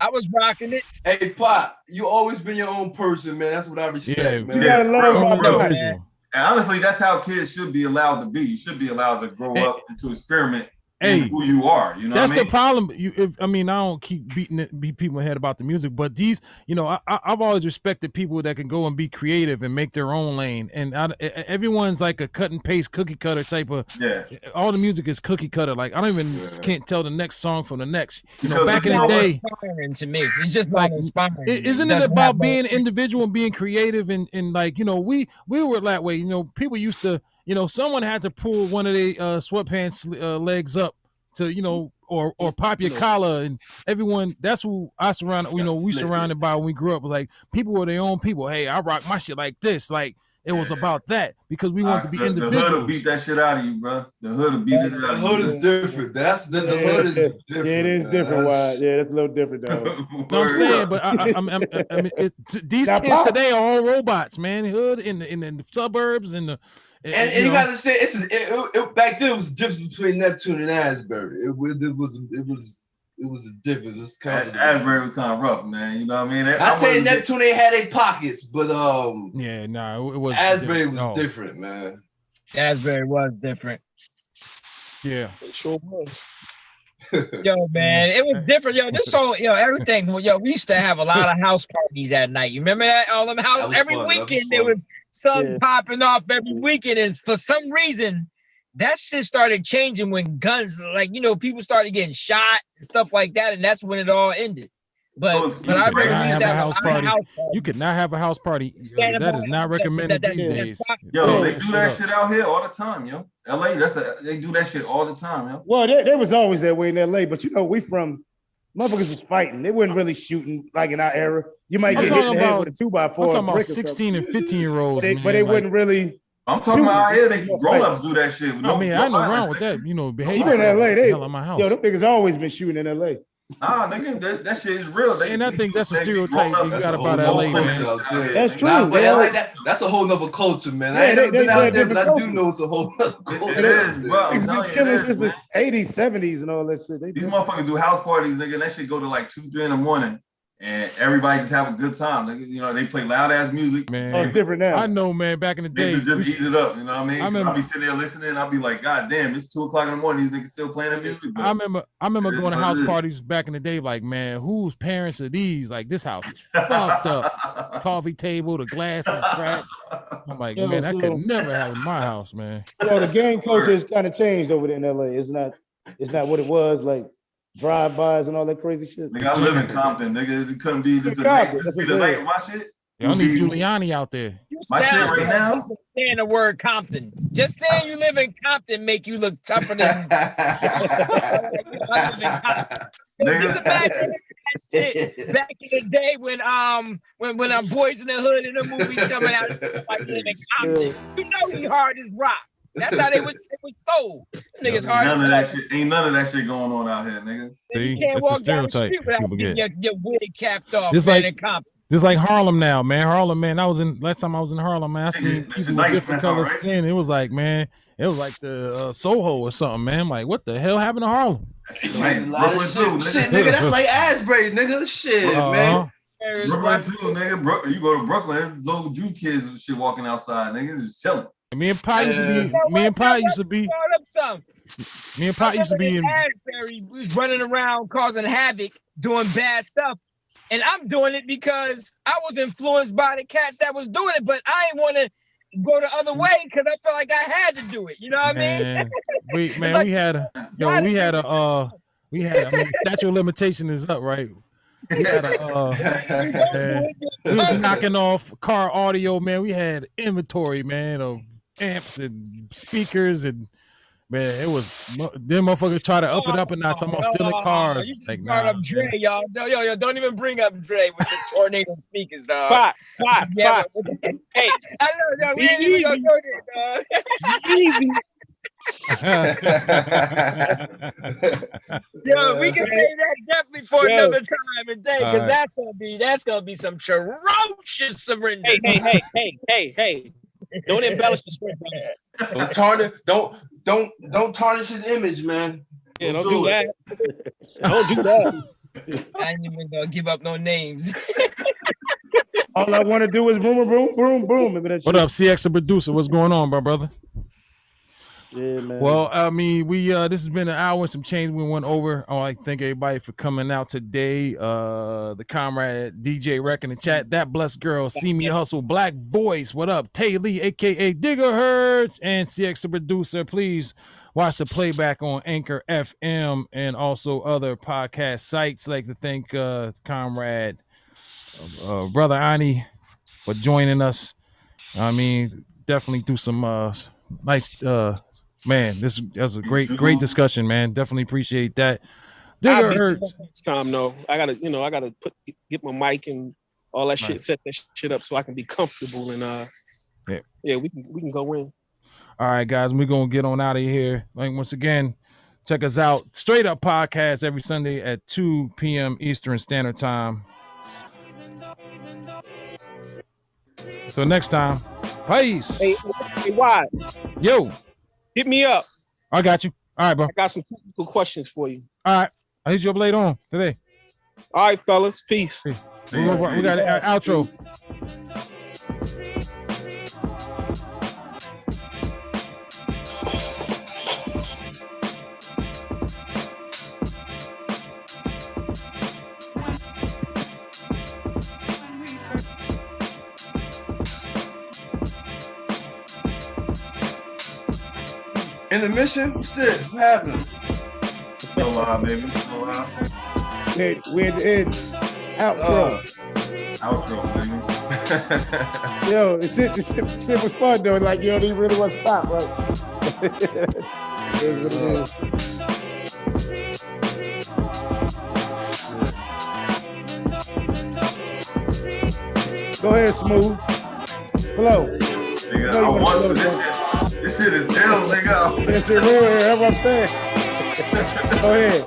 I was rocking it. Hey, Pop, you always been your own person, man. That's what I respect, man. You gotta learn about that. And honestly, that's how kids should be allowed to be. You should be allowed to grow up and to experiment in who you are. You know, that's what I mean? the problem. I don't keep beat people head about the music, but these, I've always respected people that can go and be creative and make their own lane. And everyone's like a cut and paste cookie cutter type of. Yeah. All the music is cookie cutter. Like I don't even can't tell the next song from the next. Because back in the day, inspiring to me. It's just like inspiring. Isn't it about being individual and being creative and like we were that way. People used to. Someone had to pull one of the sweatpants legs up to, or pop your collar, and everyone. That's who I surrounded. We surrounded by when we grew up. Was like people were their own people. Hey, I rock my shit like this. Like it was about that because we want to be individuals. The hood will beat that shit out of you, bro. The hood will beat it out of you. The hood is different. That's the hood is different. Yeah, it is different. Yeah, that's a little different though. No, I'm saying, but I mean, these kids today are all robots, man. Hood in the suburbs and you gotta say back then it was a difference between Neptune and Asbury. It was a difference. It was kind of Asbury was kind of rough, man. You know what I mean? I say Neptune they had their pockets, but it was Asbury was different, man. Asbury was different. Yeah, It sure was. Yo, man, it was different. Yo, this whole, everything. Yo, we used to have a lot of house parties at night. You remember that? All them house every weekend there was something popping off every weekend, and for some reason, that shit started changing when guns, people started getting shot and stuff like that, and that's when it all ended. But I remember we used to have a house party. You could not have a house party. That is not recommended these days. Yo, they do that shit out here all the time, yo. LA, they do that shit all the time, yo. Well, there was always that way in LA, but we from motherfuckers was fighting. They wasn't really shooting like in our era. You might get hit in the head with a 2x4. I'm talking about 16 and 15-year-olds. But they wouldn't really. I'm talking about out here. They grown-ups do that shit. I ain't no wrong with that. Behavior. Even in LA, hell in my house. Them niggas always been shooting in LA. Nah, nigga, that shit is real. And I think that's a stereotype you got about LA, man. That's true. But LA, that's a whole nother culture, man. I ain't never been out there, but I do know it's a whole nother culture. It is, bro. I'm telling you, it is, since the 80s, 70s, and all that shit. These motherfuckers do house parties, nigga. That shit go to like 2, 3 in the morning. And everybody just have a good time. They play loud ass music. Man, it's different now. I know, man. Back in the day, just eat it up. You know what I mean? I'll be sitting there listening. I'll be like, God damn, it's 2 o'clock in the morning. These niggas still playing the music. I remember going to house parties back in the day. Like, man, whose parents are these? Like, this house is fucked up. Coffee table, the glass is cracked. I'm like, man, I could never have in my house, man. The gang culture has kind of changed over there in LA. It's not what it was like. Drive-bys and all that crazy shit. Nigga, I live in Compton, nigga. It couldn't be just the night of my shit. Y'all need Giuliani out there. My shit right now. Saying the word Compton. Just saying you live in Compton make you look tougher than. It's back in the day when our Boys in the Hood and the movies coming out like living in Compton. You know he hard as rock. That's how it was sold. Niggas hard as rock. Ain't none of that shit going on out here, nigga. You can't walk down the street without getting your wig capped off. Just like Harlem now, man. Harlem, man. Last time I was in Harlem, man. I seen people with different color skin. It was like, man, it was like the Soho or something, man. I'm like, what the hell happened to Harlem? Shit, nigga, that's like Asbury, nigga. Shit, man. Brooklyn too, nigga. You go to Brooklyn, there's little Jew kids and shit walking outside, nigga, just chilling. Me and Pot used to be. In Asbury was running around causing havoc, doing bad stuff. And I'm doing it because I was influenced by the cats that was doing it, but I didn't want to go the other way because I felt like I had to do it. You know what I mean? We had statute of limitation is up, right? We had we was knocking off car audio, man. We had inventory, man, of amps and speakers, and man, it was them motherfuckers try to up it up a notch. I'm stealing cars. Like, nah, up Dre, y'all. Yo, don't even bring up Dre with the tornado speakers, dog. Pop. Hey, I know, we ain't even gonna go there, dog. Easy. Yo, we can say that definitely for another time and day, because that's gonna be some ferocious surrender. Hey. Don't embellish the script. Don't tarnish his image, man. Yeah, don't do that. Don't do that. I ain't even gonna give up no names. All I want to do is boom, boom, boom, boom. What up, CX the producer? What's going on, my brother? Yeah, man. Well, I mean, we this has been an hour and some change. We went over. I like to thank everybody for coming out today. The comrade DJ Rec in the chat. That blessed girl, See Me Hustle, Black Voice. What up, Tay Lee, aka Diggerhertz, and CX the producer. Please watch the playback on Anchor FM and also other podcast sites. I'd like to thank comrade brother Ani for joining us. I mean, definitely do some nice man, this was a great discussion, man. Definitely appreciate that. Next time, though, I gotta get my mic and all that shit, set that shit up so I can be comfortable and we can go in. All right, guys, we're gonna get on out of here. Like once again, check us out. Straight Up Podcast every Sunday at 2 p.m. Eastern Standard Time. So next time, peace. Hey, why? Yo. Hit me up. I got you. All right, bro. I got some technical questions for you. All right. I hit you up later on today. All right, fellas. Peace. We got an outro. Intermission? What's this? What happened? Still live, baby. Still live. We're at the end. Outro. Outro, baby. Yo, the shit was fun though. Like, you know, they really want to stop, right? Go ahead, Smooth. Flow. Nigga, I want this shit is ill, nigga. This shit real, that's what I'm saying. Go ahead.